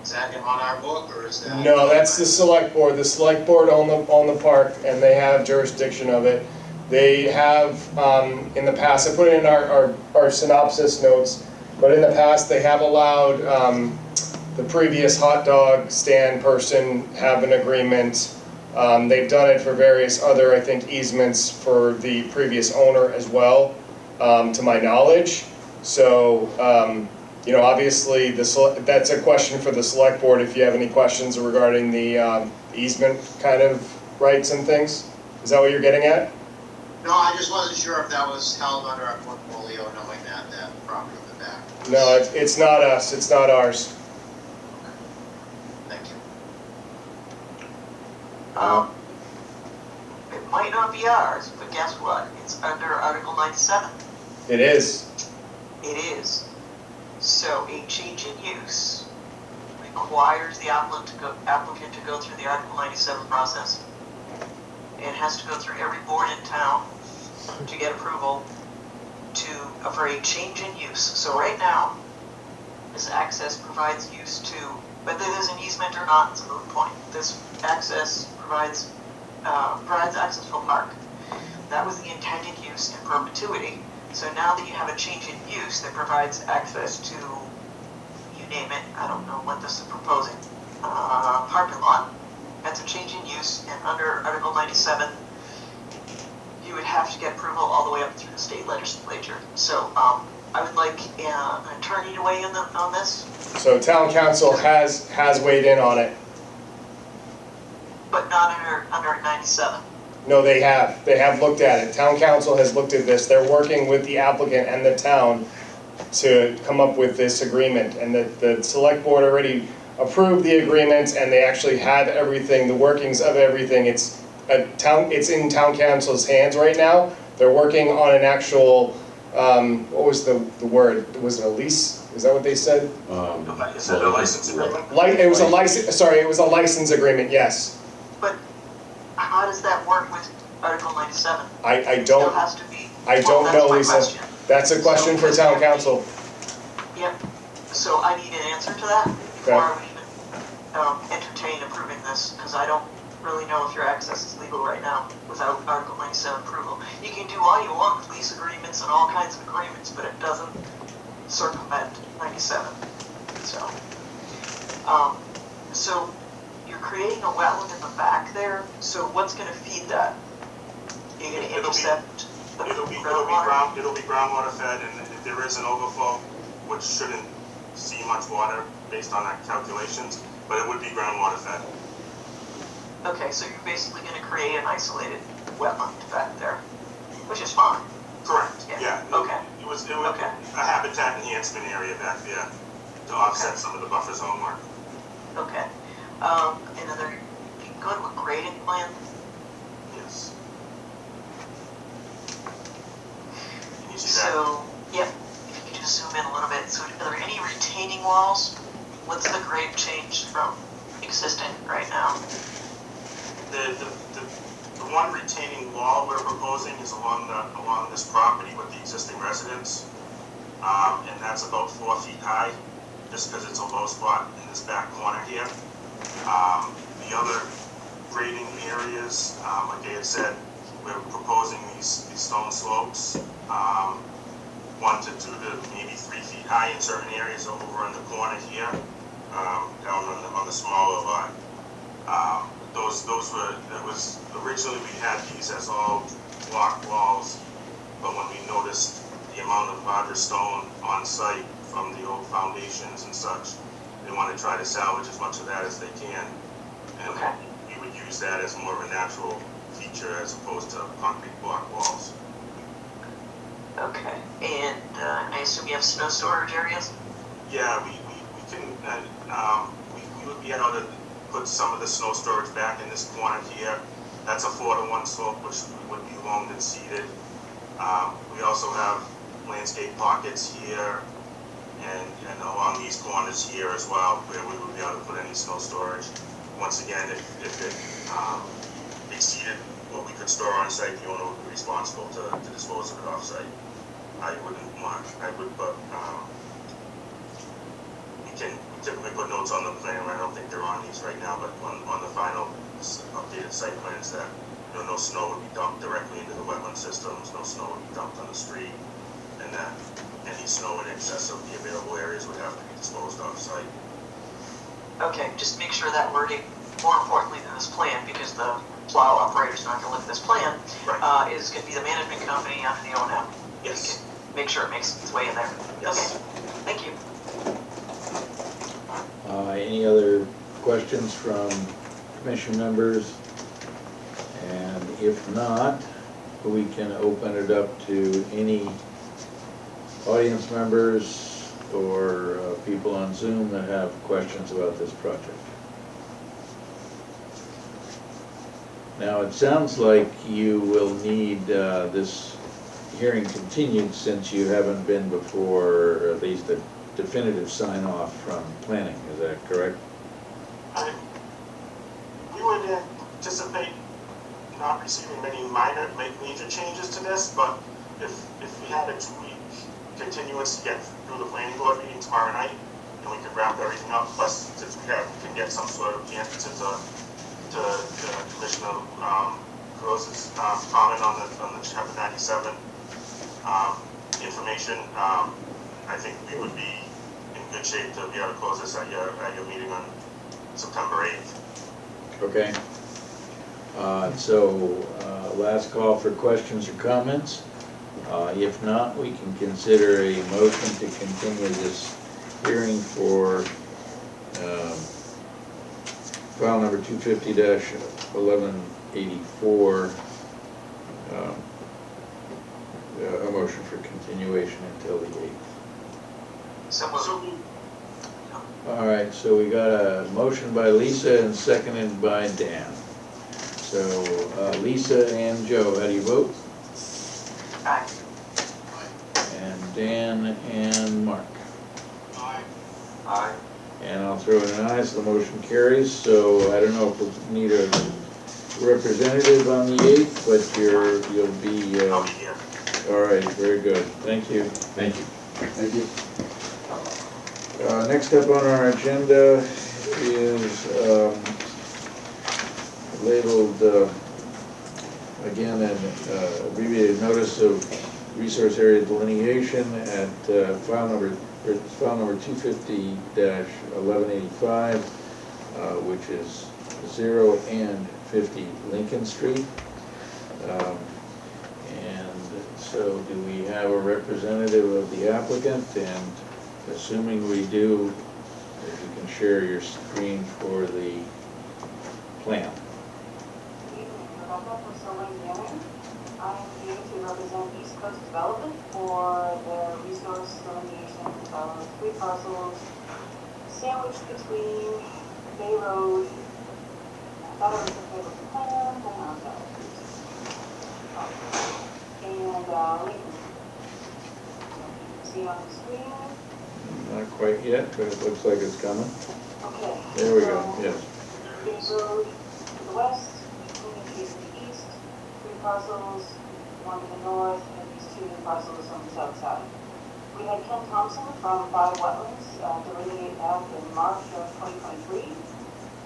is that on our book, or is that? No, that's the select board. The select board own the park, and they have jurisdiction of it. They have, in the past, I put it in our synopsis notes, but in the past, they have allowed the previous hot dog stand person have an agreement. They've done it for various other, I think, easements for the previous owner as well, to my knowledge. So, obviously, that's a question for the select board if you have any questions regarding the easement kind of rights and things. Is that what you're getting at? No, I just wasn't sure if that was held under our portfolio, knowing that property in the back. No, it's not us, it's not ours. Thank you. It might not be ours, but guess what? It's under Article 97. It is. It is. So a change in use requires the applicant to go through the Article 97 process. It has to go through every board in town to get approval for a change in use. So right now, this access provides use to, whether there's an easement or not, it's a moot point. This access provides access for park. That was the intended use in perpetuity. So now that you have a change in use that provides access to, you name it, I don't know what this is proposing, parking lot, that's a change in use, and under Article 97, you would have to get approval all the way up through the state legislature. So I would like an attorney to weigh in on this. So town council has weighed in on it. But not under 97. No, they have looked at it. Town council has looked at this. They're working with the applicant and the town to come up with this agreement. And the select board already approved the agreement, and they actually have everything, the workings of everything. It's in town council's hands right now. They're working on an actual, what was the word? Was it a lease? Is that what they said? Is it a license agreement? It was a license agreement, yes. But how does that work with Article 97? I Still don't has to be. know, That's my Lisa. question. That's a question for town council. Yep. So I need an answer to that before I would even entertain approving this, because I don't really know if your access is legal right now without Article 97 approval. You can do all you want with lease agreements and all kinds of agreements, but it doesn't circumvent 97. So you're creating a wetland in the back there, so what's gonna feed that? You're gonna intercept the groundwater? It'll be groundwater fed, and if there is an overflow, which shouldn't see much water based on our calculations, but it would be groundwater fed. Okay, so you're basically gonna create an isolated wetland back there, which is fine. Correct, yeah. Okay. It was a habitat enhancement area back there to offset some of the buffer zone work. Okay. And then there, you can go to a grading plan. Yes. Can you see that? So, yep, if you could just zoom in a little bit. So are there any retaining walls? What's the grade change from existing right now? The one retaining wall we're proposing is along this property with the existing residence. And that's about 4 feet high, just because it's a low spot in this back corner here. The other grading areas, like I had said, we're proposing these stone slopes, 1 to 2 to maybe 3 feet high in certain areas over in the corner here, down on the smaller lot. Originally we had these as all block walls, but when we noticed the amount of larger stone on site from the old foundations and such, they want to try to salvage as much of that as they can. And we would use that as more of a natural feature as opposed to concrete block walls. Okay, and I assume you have snow storage areas? Yeah, we can, we would be able to put some of the snow storage back in this corner here. That's a 4-to-1 slope, which would be loamed and seeded. We also have landscape pockets here and along these corners here as well, where we would be able to put any snow storage. Once again, if it exceeded what we could store on site, the owner would be responsible to dispose of it off site. We typically put notes on the plan. I don't think they're on these right now, but on the final updated site plans that no snow would be dumped directly into the wetland systems, no snow would be dumped on the street, and that any snow in excess of the available areas would have to be disposed off site. Okay, just make sure that wording, more importantly than this plan, because the plow operator's not gonna look at this plan, is gonna be the management company under the O&M. Yes. Make sure it makes its way in there. Yes. Okay, thank you. Any other questions from commission members? And if not, we can open it up to any audience members or people on Zoom that have questions about this project. Now, it sounds like you will need this hearing continued since you haven't been before at least a definitive sign-off from planning, is that correct? We would anticipate not receiving many major changes to this, but if we had a 2-week continuance to get through the planning board meeting tomorrow night, and we could wrap everything up, plus since we can get some sort of answer to Commissioner Gross's comment on the Chapter 97 information, I think we would be in good shape to be able to close this at your meeting on September 8th. Okay. Last call for questions or comments. If not, we can consider a motion to continue this hearing for file number 250-1184. A motion for continuation until the 8th. All right, so we got a motion by Lisa and seconded by Dan. So Lisa and Joe, how do you vote? Aye. And Dan and Mark. Aye. Aye. And I'll throw in an aye, so the motion carries. So I don't know if we need a representative on the 8th, but you'll be. I'll be here. All right, very good. Thank you. Thank you. Thank you. Next up on our agenda is labeled, again, an abbreviated notice of resource area delineation at file number 250-1185, which is 0 and 50 Lincoln Street. And so do we have a representative of the applicant? And assuming we do, if you can share your screen for the plan. I'm here to represent East Coast Development for the resource delineation of 3 parcels sandwiched between Bay Road, I thought it was the favorite plan, hang on, and Lincoln. See on the screen? Not quite yet, but it looks like it's coming. Okay. There we go, yes. Bay Road to the west, Lincoln Street to the east, 3 parcels, 1 to the north, and these 2 new parcels on the south side. We had Ken Thompson from Five Wetlands delineate that in March of 2023.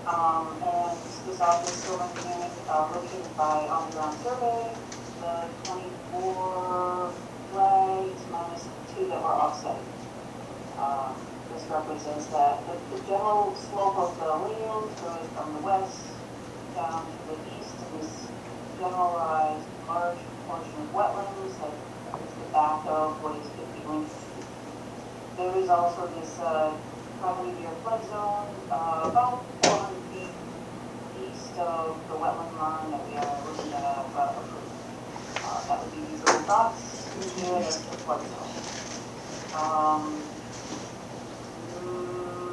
And this office still engineering located by on-the-ground survey, the 24 flags minus 2 that were offset. This represents that the general slope of the land goes from the west down to the east to this generalized large portion of wetlands that is the back of what is 50 Lincoln Street. There is also this primarily flood zone about 400 feet east of the wetland line that we are looking at approving. That would be these little dots here, that's the flood zone.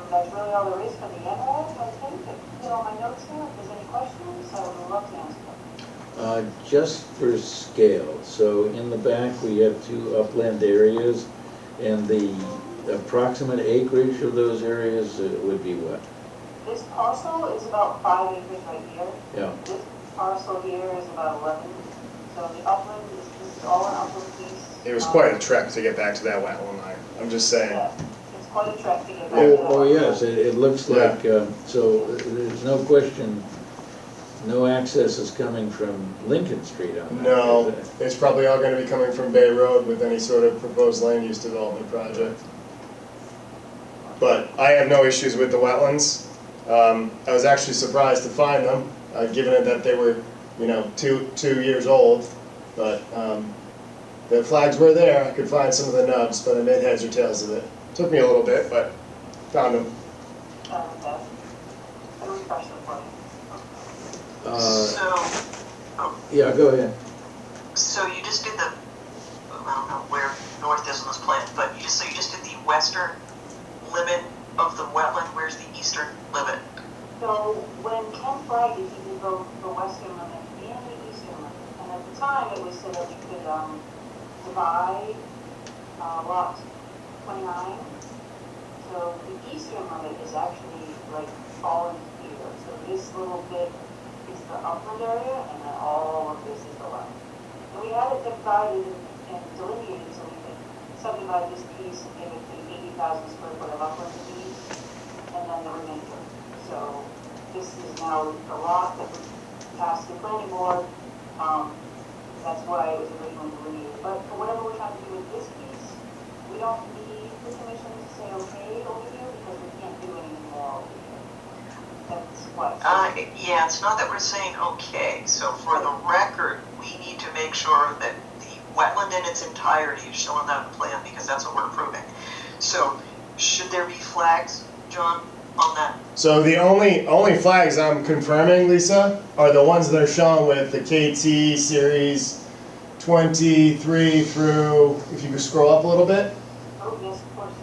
That's really all there is for the NRED. I think that, my notes here, if there's any questions, I would love to answer them. Just for scale, so in the back we have 2 upland areas, and the approximate acreage of those areas would be what? This parcel is about 5 acres right here. Yeah. This parcel here is about 11. So the upland, this is all an upland piece. It was quite a trek to get back to that wetland line, I'm just saying. Yeah, it's quite a trek to get back to that. Oh, yes, it looks like, so there's no question, no access is coming from Lincoln Street on that. No, is it? it's probably all gonna be coming from Bay Road with any sort of proposed land use development project. But I have no issues with the wetlands. I was actually surprised to find them, given it that they were, 2 years old. But the flags were there. I could find some of the nubs, but I made heads or tails of it. Took me a little bit, but found them. Yeah, go ahead. So you just did the, I don't know where north is on this plan, but you just did the western limit of the wetland. Where's the eastern limit? So when Ken flagged it, he did both the western limit and the eastern limit. And at the time, it was so that we could divide lot 29. So the eastern limit is actually like all in here. So this little bit is the upland area, and then all of this is the wetland. And we had it divided and delineated so we could subdivide this piece and give it the 80,000 square foot of upland to the east, and then the remainder. So this is now a lot that was passed the planning board. That's why it was originally delineated. But for whatever we're trying to do with this piece, we don't need the commission to say okay over here because we can't do anything more over here. That's what. Yeah, it's not that we're saying okay. So for the record, we need to make sure that the wetland in its entirety is shown on that plan because that's what we're approving. So should there be flags, John, on that? So the only flags I'm confirming, Lisa, are the ones that are shown with the KT series 23 through, if you could scroll up a little bit. Oh, yes, of course,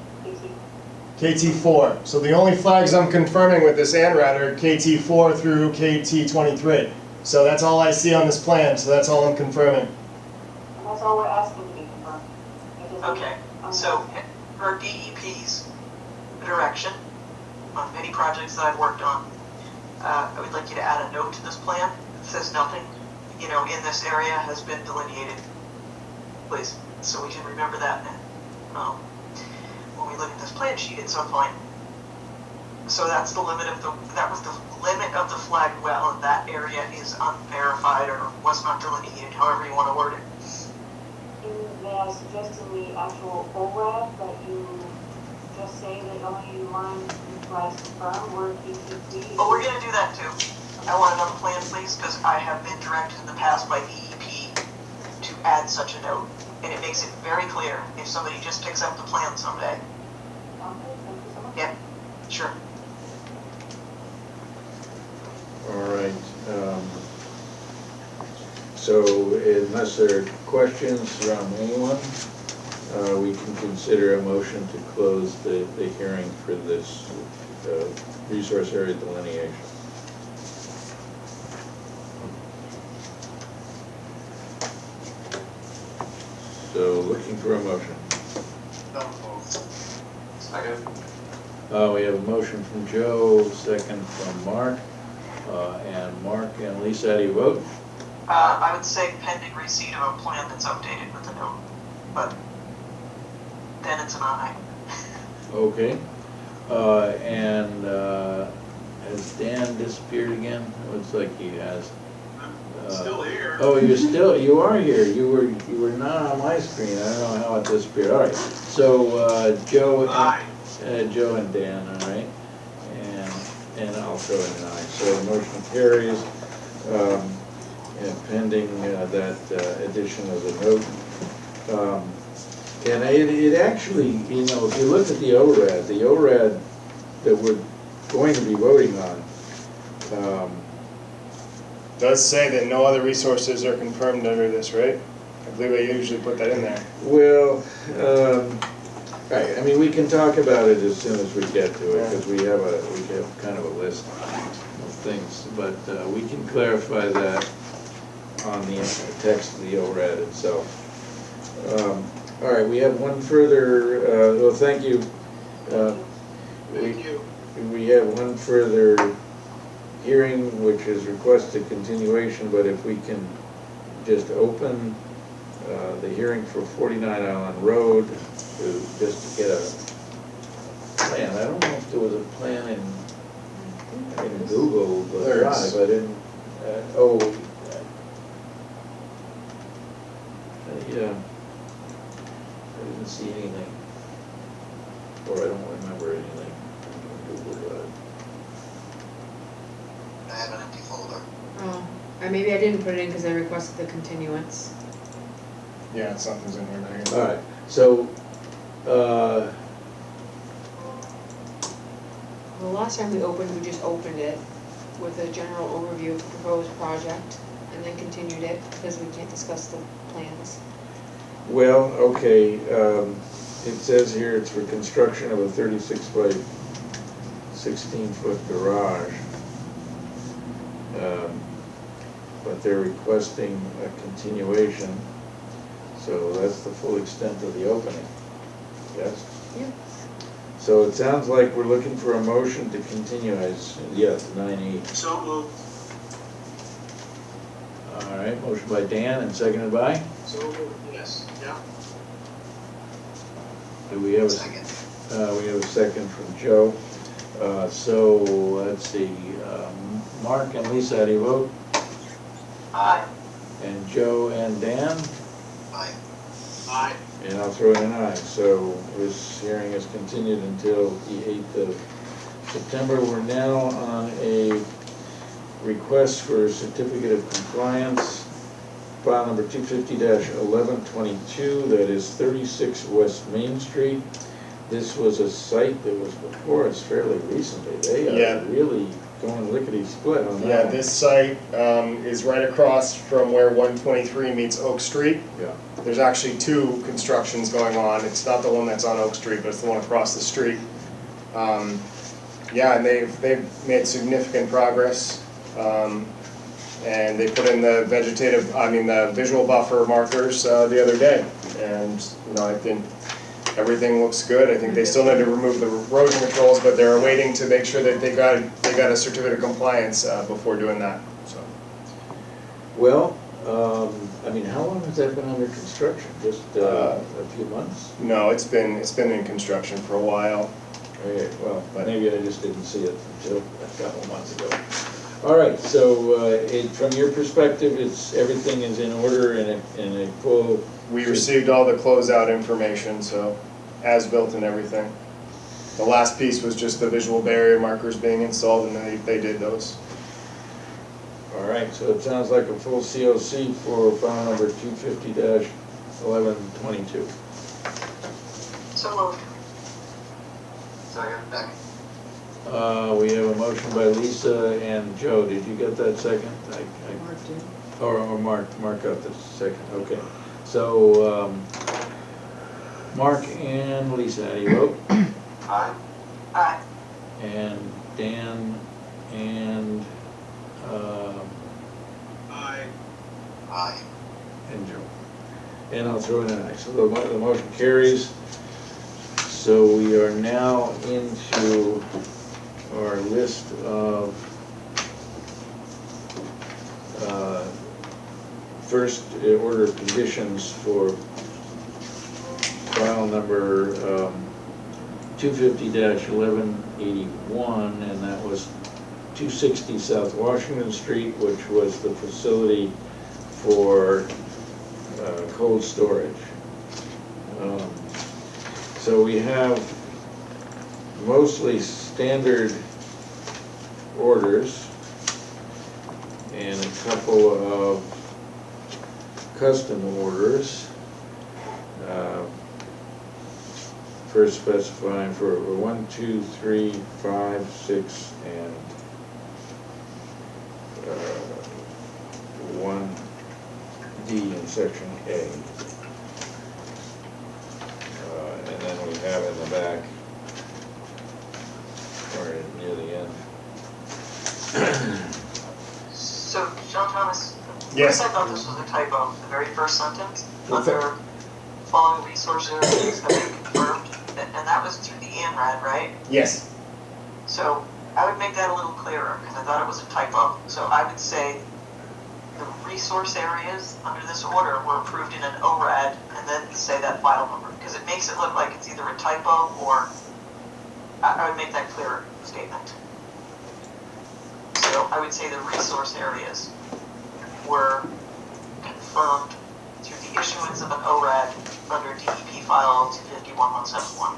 KT4. So the only flags I'm confirming with this ANRAD are KT4 through KT23. So that's all I see on this plan, so that's all I'm confirming. And that's all we're asking to be confirmed. Okay, so per DEP's direction, on many projects that I've worked on, I would like you to add a note to this plan that says nothing, in this area has been delineated, please, so we can remember that when we look at this plan sheet at some point. So that's the limit of that was the limit of the flagged well, and that area is unverified or was not delineated, however you want to word it. May I suggest in the actual ORAD that you just say that only line flags confirmed word PCT? But we're gonna do that too. I want it on the plan, please, because I have been directed in the past by DEP to add such a note. And it makes it very clear if somebody just picks up the plan someday. Okay, thank you so much. Yep, sure. All right. So unless there are questions from anyone, we can consider a motion to close the hearing for this resource area delineation. So looking for a motion. Second? We have a motion from Joe, second from Mark. And Mark and Lisa, how do you vote? I would say pending receipt of a plan that's updated with the note, but then it's an aye. Okay. And has Dan disappeared again? Looks like he has. I'm still here. Oh, you are here. You were not on my screen. I don't know how it disappeared. All right. So Joe and Dan, all right. And I'll throw in an aye. So the motion carries, and pending that addition of the note. And it actually, you know, if you look at the ORAD that we're going to be voting on, Does say that no other resources are confirmed under this, right? I believe I usually put that in there. well, right, I mean, we can talk about it as soon as we get to it, because we have kind of a list of things, but we can clarify that on the text of the ORAD itself. All right, we have one further, well, thank you. Thank you. We have one further hearing, which is requested continuation, but if we can just open the hearing for 49 Island Road, just to get a plan. I don't know if there was a plan in Google Drive. I didn't, yeah. I didn't see anything, or I don't remember anything in Google Drive. I have an empty folder. Oh, maybe I didn't put it in because I requested the continuance. Yeah, something's in here, Megan. All right, so, The last time we opened, we just opened it with a general overview of the proposed project and then continued it because we can't discuss the plans. well, okay, it says here it's for construction of a 36 by 16-foot garage. But they're requesting a continuation, so that's the full extent of the opening, yes? Yep. So it sounds like we're looking for a motion to continue, yes, 9E. So moved. All right, motion by Dan and seconded by? So moved, yes, yeah. Do we have a Second. We have a second from Joe. So let's see, Mark and Lisa, how do you vote? Aye. And Joe and Dan? Aye. Aye. And I'll throw in an aye. So this hearing is continued until the 8th of September. We're now on a request for a certificate of compliance, file number 250-1122, that is 36 West Main Street. This was a site that was before us fairly recently. They are really going lickety-split on that. Yeah, this site is right across from where 123 meets Oak Street. Yeah. There's actually two constructions going on. It's not the one that's on Oak Street, but it's the one across the street. Yeah, and they've made significant progress. And they put in the the visual buffer markers the other day. And, you know, I think everything looks good. I think they still need to remove the erosion controls, but they're waiting to make sure that they got a certificate of compliance before doing that, so. Well, I mean, how long has that been under construction? Just a few months? No, it's been in construction for a while. Okay, well, maybe I just didn't see it until a couple months ago. All right, so from your perspective, everything is in order and a full. We received all the closeout information, so as built and everything. The last piece was just the visual barrier markers being installed, and they did those. All right, so it sounds like a full COC for file number 250-1122. So moved. Second. We have a motion by Lisa and Joe. Did you get that second? Mark did. Or Mark got the second, okay. So, Mark and Lisa, how do you vote? Aye. Aye. And Dan and, Aye. Aye. and Joe. And I'll throw in an aye. So the motion carries. So we are now into our list of first order of conditions for file number 250-1181, and that was 260 South Washington Street, which was the facility for cold storage. So we have mostly standard orders and a couple of custom orders. First specifying for 1, 2, 3, 5, 6, and 1D in section A. And then we have in the back, or near the end. So, John Thomas, Yes. first I thought this was a typo, the very first sentence, What's that? under following resource areas have been confirmed, and that was through the ANRAD, right? Yes. So, I would make that a little clearer, because I thought it was a typo. So I would say the resource areas under this order were approved in an ORAD, and then say that file number, because it makes it look like it's either a typo or, I would make that clearer statement. So I would say the resource areas were confirmed through the issuance of an ORAD under DEP file 251-171.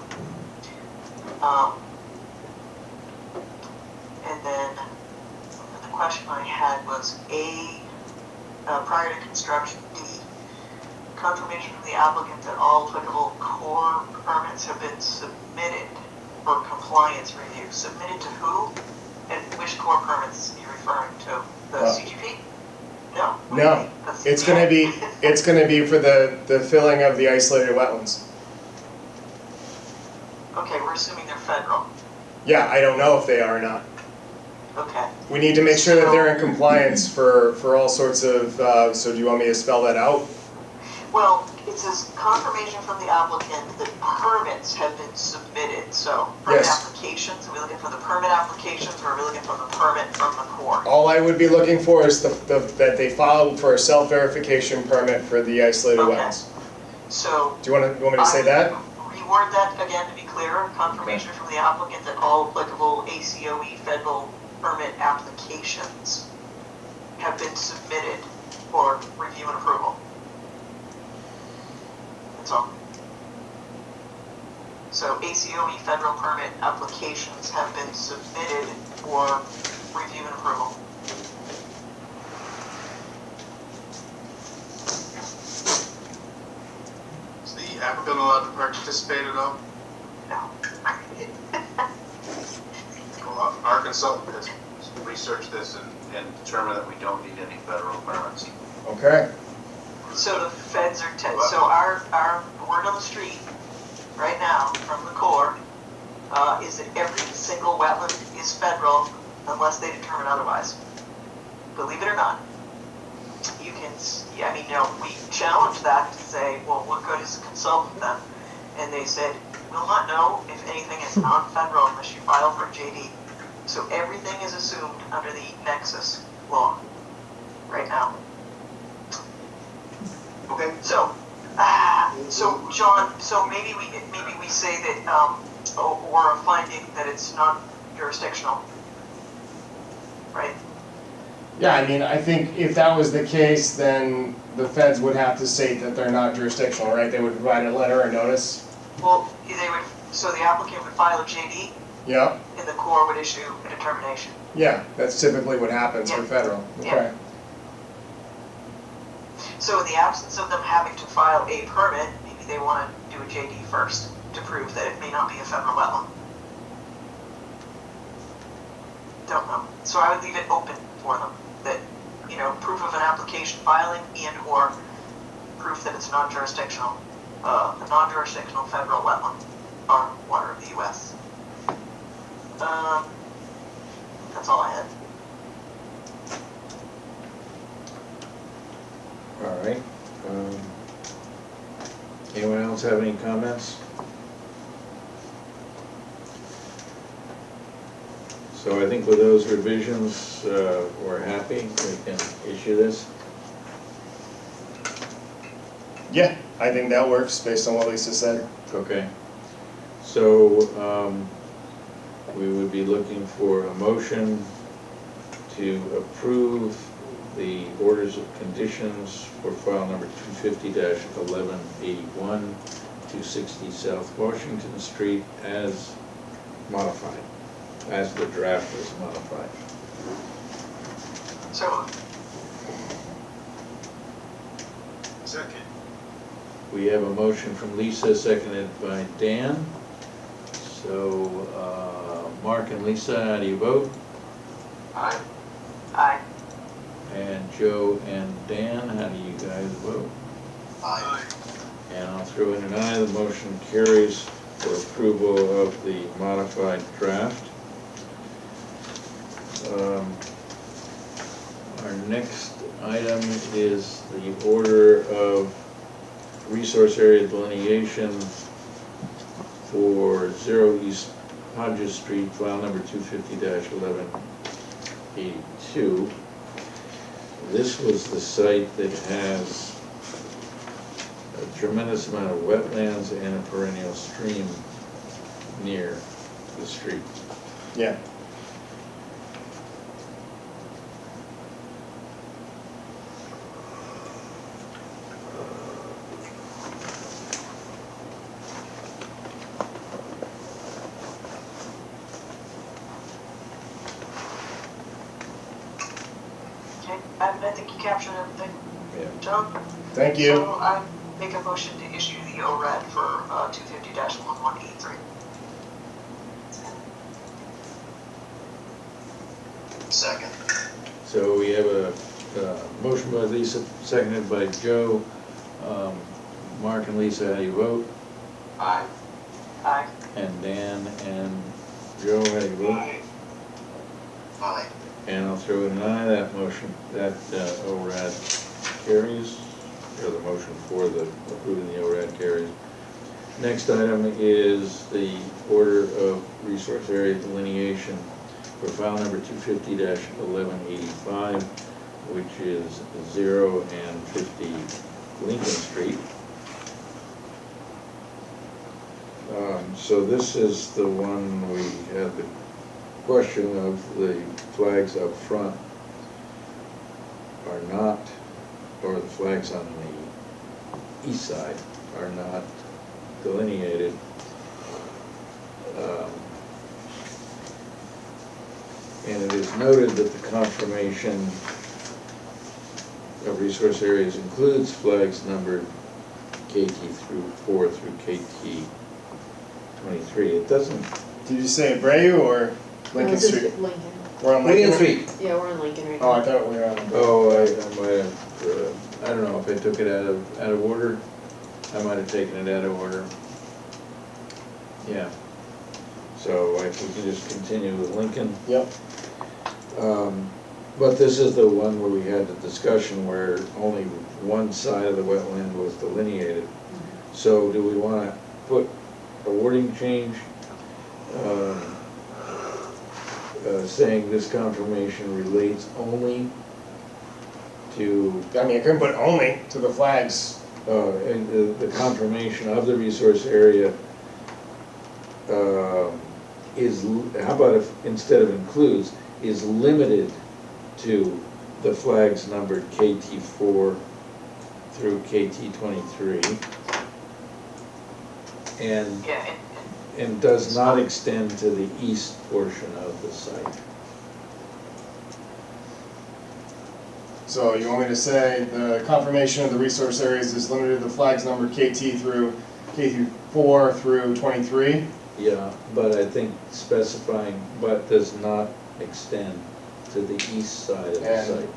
And then the question I had was prior to construction, D, confirmation from the applicant that all applicable core permits have been submitted for compliance review. Submitted to who? And which core permits are you referring to? The CGP? No. No, it's gonna be for the filling of the isolated wetlands. Okay, we're assuming they're federal. Yeah, I don't know if they are or not. Okay. We need to make sure that they're in compliance for all sorts of, so do you want me to spell that out? Well, it says confirmation from the applicant that permits have been submitted. So permit Yes. applications, are we looking for the permit applications or are we looking for the permit from the Corps? All I would be looking for is that they filed for a self-verification permit for the isolated Okay. wetlands. So Do you want me to say that? reword that again to be clearer. Confirmation from the applicant that all applicable ACOE federal permit applications have been submitted for review and approval. That's all. So ACOE federal permit applications have been submitted for review and approval. Is the applicant allowed to participate at all? No. Well, our consultant has researched this and determined that we don't need any federal permits. Okay. So the feds are, so our word on the street right now from the Corps is that every single wetland is federal unless they determine otherwise. Believe it or not. You can, I mean, you know, we challenged that to say, well, what good is a consultant then? And they said, we'll not know if anything is non-federal unless you file for JD. So everything is assumed under the Nexus law right now. Okay. So John, so maybe we say that or a finding that it's not jurisdictional, right? Yeah, I mean, I think if that was the case, then the feds would have to state that they're not jurisdictional, right? They would provide a letter or notice. Well, they would, so the applicant would file a JD, Yeah, and the Corps would issue a determination. yeah, that's typically what happens for Yeah. federal. Yeah. Okay. So in the absence of them having to file a permit, maybe they want to do a JD first to prove that it may not be a federal wetland. Don't know. So I would leave it open for them, that, you know, proof of an application filing and or proof that it's non-jurisdictional, a non-jurisdictional federal wetland on water of the US. That's all I had. All right. Anyone else have any comments? So I think with those revisions, we're happy, we can issue this. Yeah, I think that works based on what Lisa said. Okay. So, we would be looking for a motion to approve the orders of conditions for file number 250-1181, 260 South Washington Street as modified, as the draft was modified. So, Second. We have a motion from Lisa, seconded by Dan. So, Mark and Lisa, how do you vote? Aye. aye. And Joe and Dan, how do you guys vote? Aye. And I'll throw in an aye, the motion carries for approval of the modified draft. Our next item is the order of resource area delineation for 0 East Hodges Street, file number 250-1182. This was the site that has a tremendous amount of wetlands and a perennial stream near the street. Yeah. Okay, I think you captured everything. Yeah. John? Thank you. So I make a motion to issue the ORAD for 250-1183. Second. So we have a motion by Lisa, seconded by Joe. Mark and Lisa, how do you vote? Aye. Aye. And Dan and Joe, how do you vote? Aye. And I'll throw in an aye, that motion, that ORAD carries, or the motion for the approving the ORAD carries. Next item is the order of resource area delineation for file number 250-1185, which is 0 and 50 Lincoln Street. So this is the one we had the question of the flags up front are not, or the flags on the east side are not delineated. And it is noted that the confirmation of resource areas includes flags numbered KT through 4 through KT 23. It doesn't. Did you say Abreu or Lincoln this is Street? Lincoln. We're on Lincoln Lincoln? Street. Yeah, we're on Lincoln right now. Oh, I thought we were on. Oh, I might have, I don't know if I took it out of order. I might have taken it out of order. Yeah. So I think we can just continue with Lincoln. Yep. But this is the one where we had the discussion where only one side of the wetland was delineated. So do we want to put a wording change saying this confirmation relates only to I mean, you couldn't put only to the flags. and the confirmation of the resource area how about if, instead of includes, is limited to the flags numbered KT4 through KT23, and Yeah, and does not extend to the east portion of the site. So you want me to say the confirmation of the resource areas is limited to the flags numbered KT through KT4 through 23? Yeah, but I think specifying but does not extend to the east side of the And site.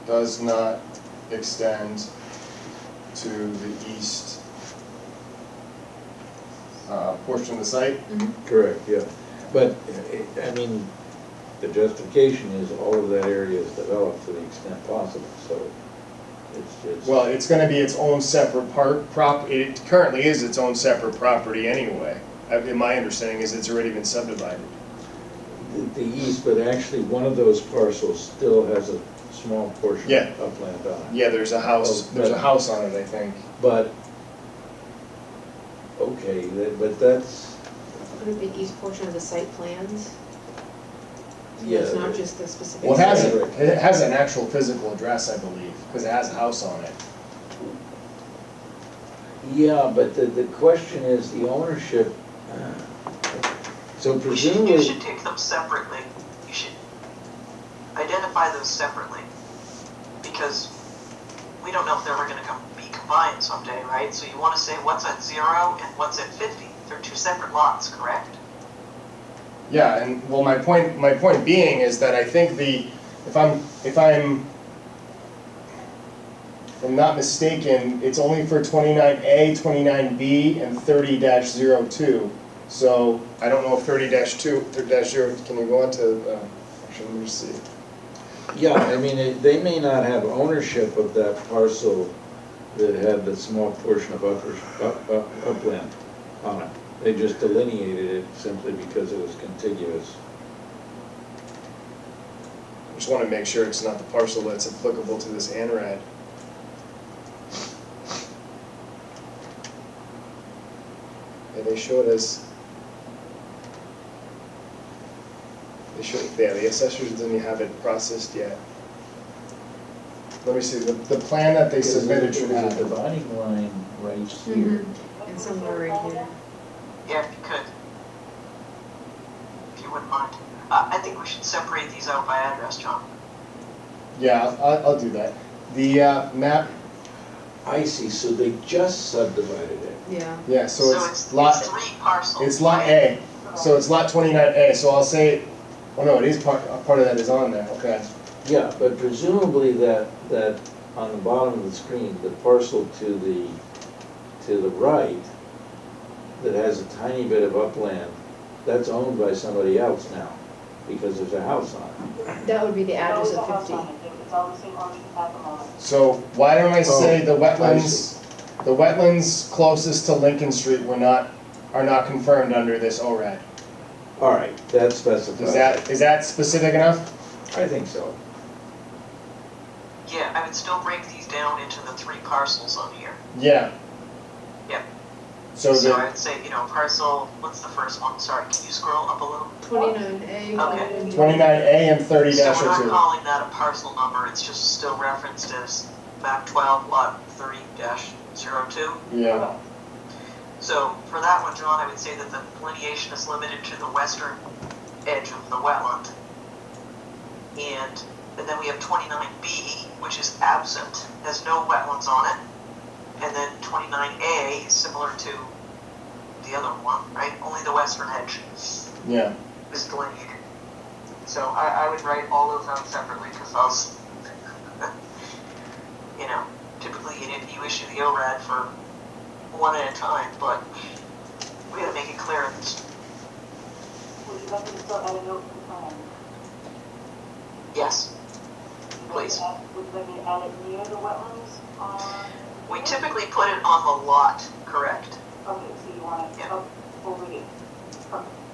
does not extend to the east portion of the site? Correct, yeah. But, I mean, the justification is all of that area is developed to the extent possible, so it's just. Well, it's gonna be its own separate it currently is its own separate property anyway. In my understanding is it's already been subdivided. The east, but actually one of those parcels still has a small portion Yeah. of upland on it. Yeah, there's a house on it, I think. But, okay, but that's, What is the east portion of the site plans? yeah. It's not just the specific. Well, site. it has an actual physical address, I believe, because it has a house on it. Yeah, but the question is the ownership, so you presumably. should take them separately. You should identify those separately. Because we don't know if they're ever gonna be combined someday, right? So you wanna say what's at 0 and what's at 50. They're two separate lots, correct? Yeah, and well, my point being is that I think if I'm not mistaken, it's only for 29A, 29B, and 30-02. So I don't know if 30-0, can you go on to, actually, let me just see. Yeah, I mean, they may not have ownership of that parcel that had the small portion of upland on it. They just delineated it simply because it was contiguous. Just want to make sure it's not the parcel that's applicable to this ANRAD. Yeah, they show it as. Yeah, the assessors didn't have it processed yet. Let me see, the plan that they submitted should There's have a it. dividing line right here. And somewhere right here. Yeah, if you could. If you wouldn't mind. I think we should separate these out by address, John. Yeah, I'll do that. The map, I see, so they just subdivided it. Yeah. yeah, so it's lot, It's 3 parcels. it's lot A. So it's lot 29A, so I'll say, oh no, it is part of that is on there, okay. Yeah, but presumably that on the bottom of the screen, the parcel to the right that has a tiny bit of upland, that's owned by somebody else now, because there's a house on it. That would be the address of 50. It's all the same ownership at the moment. So why don't I say Oh, the wetlands closest to Lincoln Street are not confirmed under this ORAD? All right, that specifies. Is that specific enough? I think so. Yeah, I would still break these down into the 3 parcels on here. Yeah. Yep. So I would say, parcel, what's the first one? Sorry, can you scroll up a little? 29A. Okay. 29A and 30-02. So we're not calling that a parcel number, it's just still referenced as map 12, lot 30-02. Yeah. So for that one, John, I would say that the delineation is limited to the western edge of the wetland. And then we have 29B, which is absent, has no wetlands on it. And then 29A is similar to the other one, right? Only the western edge Yeah. is delineated. So I would write all those out separately because those, typically you issue the ORAD for one at a time, but we gotta make it clear in this. Would you like me to still add a note to the plan? Yes, please. Would you like me to add it near the wetlands on? We typically put it on the lot, correct? Okay, so you want it up over it?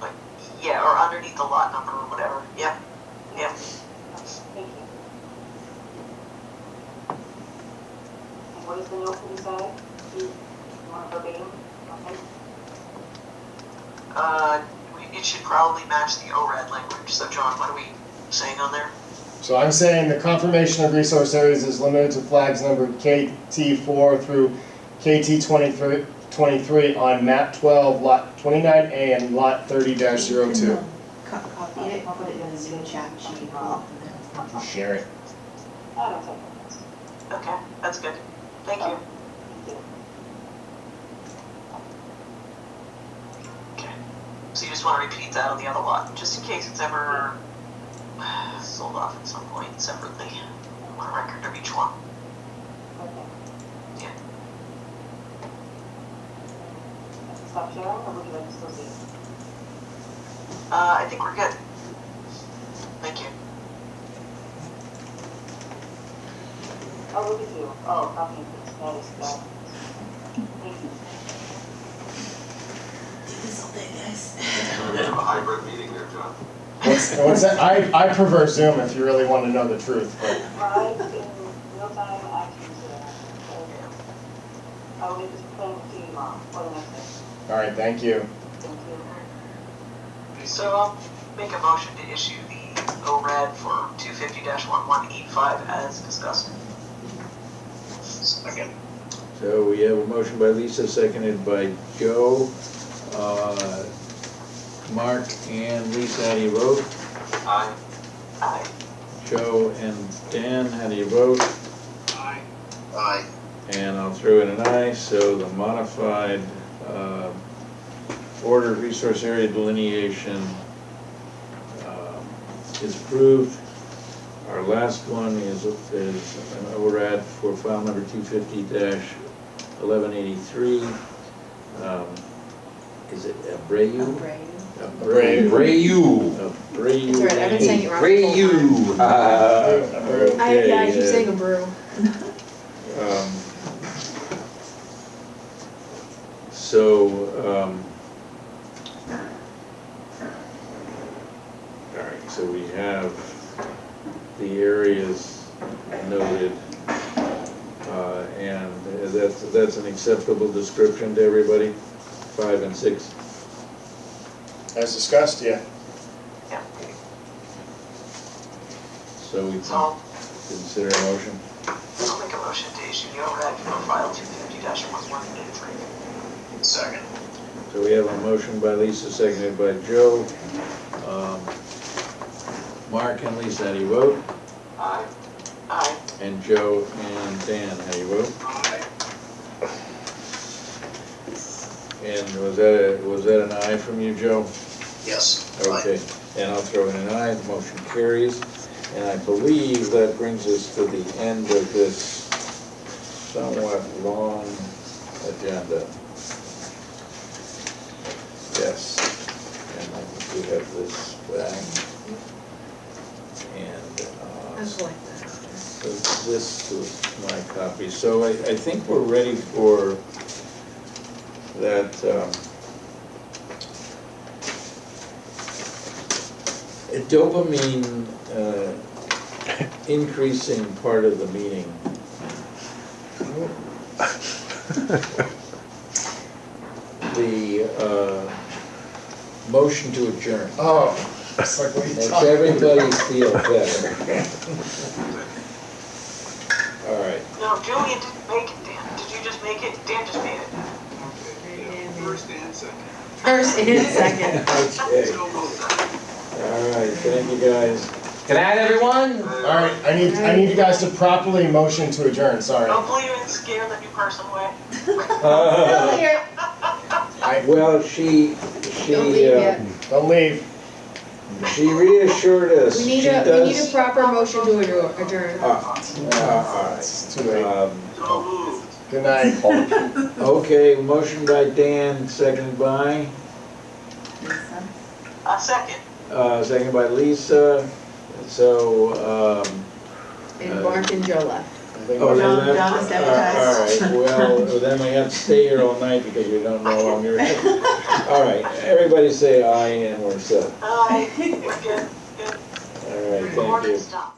Like, yeah, or underneath the lot number or whatever. Yep. Yep. Thank you. And what is the note to the side? You want verbatim? Okay. it should probably match the ORAD language. So John, what are we saying on there? So I'm saying the confirmation of resource areas is limited to flags numbered KT4 through KT23 on map 12, lot 29A and lot 30-02. Copy it, put it in the Zoom chat sheet. Share it. I don't think it is. Okay, that's good. Thank you. Okay. So you just want to repeat that on the other lot, just in case it's ever sold off at some point separately. I want a record of each one. Okay. Yeah. Stop sharing, or would you like to still see? I think we're good. Thank you. Oh, look at you. Oh, copy and paste. That is that. Thank you. We have a hybrid meeting there, John. What's that? I prefer Zoom if you really want to know the truth, but Live in real time action Zoom. I will get this plan to you tomorrow or the next day. all right, thank you. Thank you. So I'll make a motion to issue the ORAD for 250-1185 as discussed. Second. So we have a motion by Lisa, seconded by Joe. Mark and Lisa, how do you vote? Aye. Aye. Joe and Dan, how do you vote? Aye. Aye. And I'll throw in an aye, so the modified order of resource area delineation is approved. Our last one is an ORAD for file number 250-1183. Is it Abreu? Brayu. Abreu. It's all right, I've been saying it wrong. Brayu. I keep saying a brew. All right, so we have the areas noted, and that's an acceptable description to everybody, 5 and 6. As discussed, yeah. Yeah. So we So can consider a motion. I'll make a motion to issue the ORAD for file 250-1183. Second. So we have a motion by Lisa, seconded by Joe. Mark and Lisa, how do you vote? Aye. Aye. And Joe and Dan, how do you vote? Aye. And was that an aye from you, Joe? Yes. Okay, and I'll throw in an aye, the motion carries. And I believe that brings us to the end of this somewhat long agenda. Yes, and I think we have this back. And I'll collect that. so this was my copy. So I think we're ready for that dopamine increasing part of the meeting. The motion to adjourn. Oh, it's like, what are you Makes talking everybody feel better. All right. No, Julian didn't make it, Dan. Did you just make it? Dan just made it. First and second. First and second. Okay. All right, thank you guys. Good night, everyone. All right, I need you guys to properly motion to adjourn, sorry. Hopefully you didn't scare the new person away. Still here. Well, she Don't leave yet. Don't leave. she reassured us. We need she a does- proper motion to adjourn. all right. It's too late. So moved. Good night. Okay, motion by Dan, seconded by, Second. seconded by Lisa. So, And Mark and Joe left. oh, John- then John that- is deputized. all right, well, then we have to stay here all night because we don't know how long you're. All right, everybody say aye and we're set. Aye. We're good. Good. All right, thank Recording you. stop.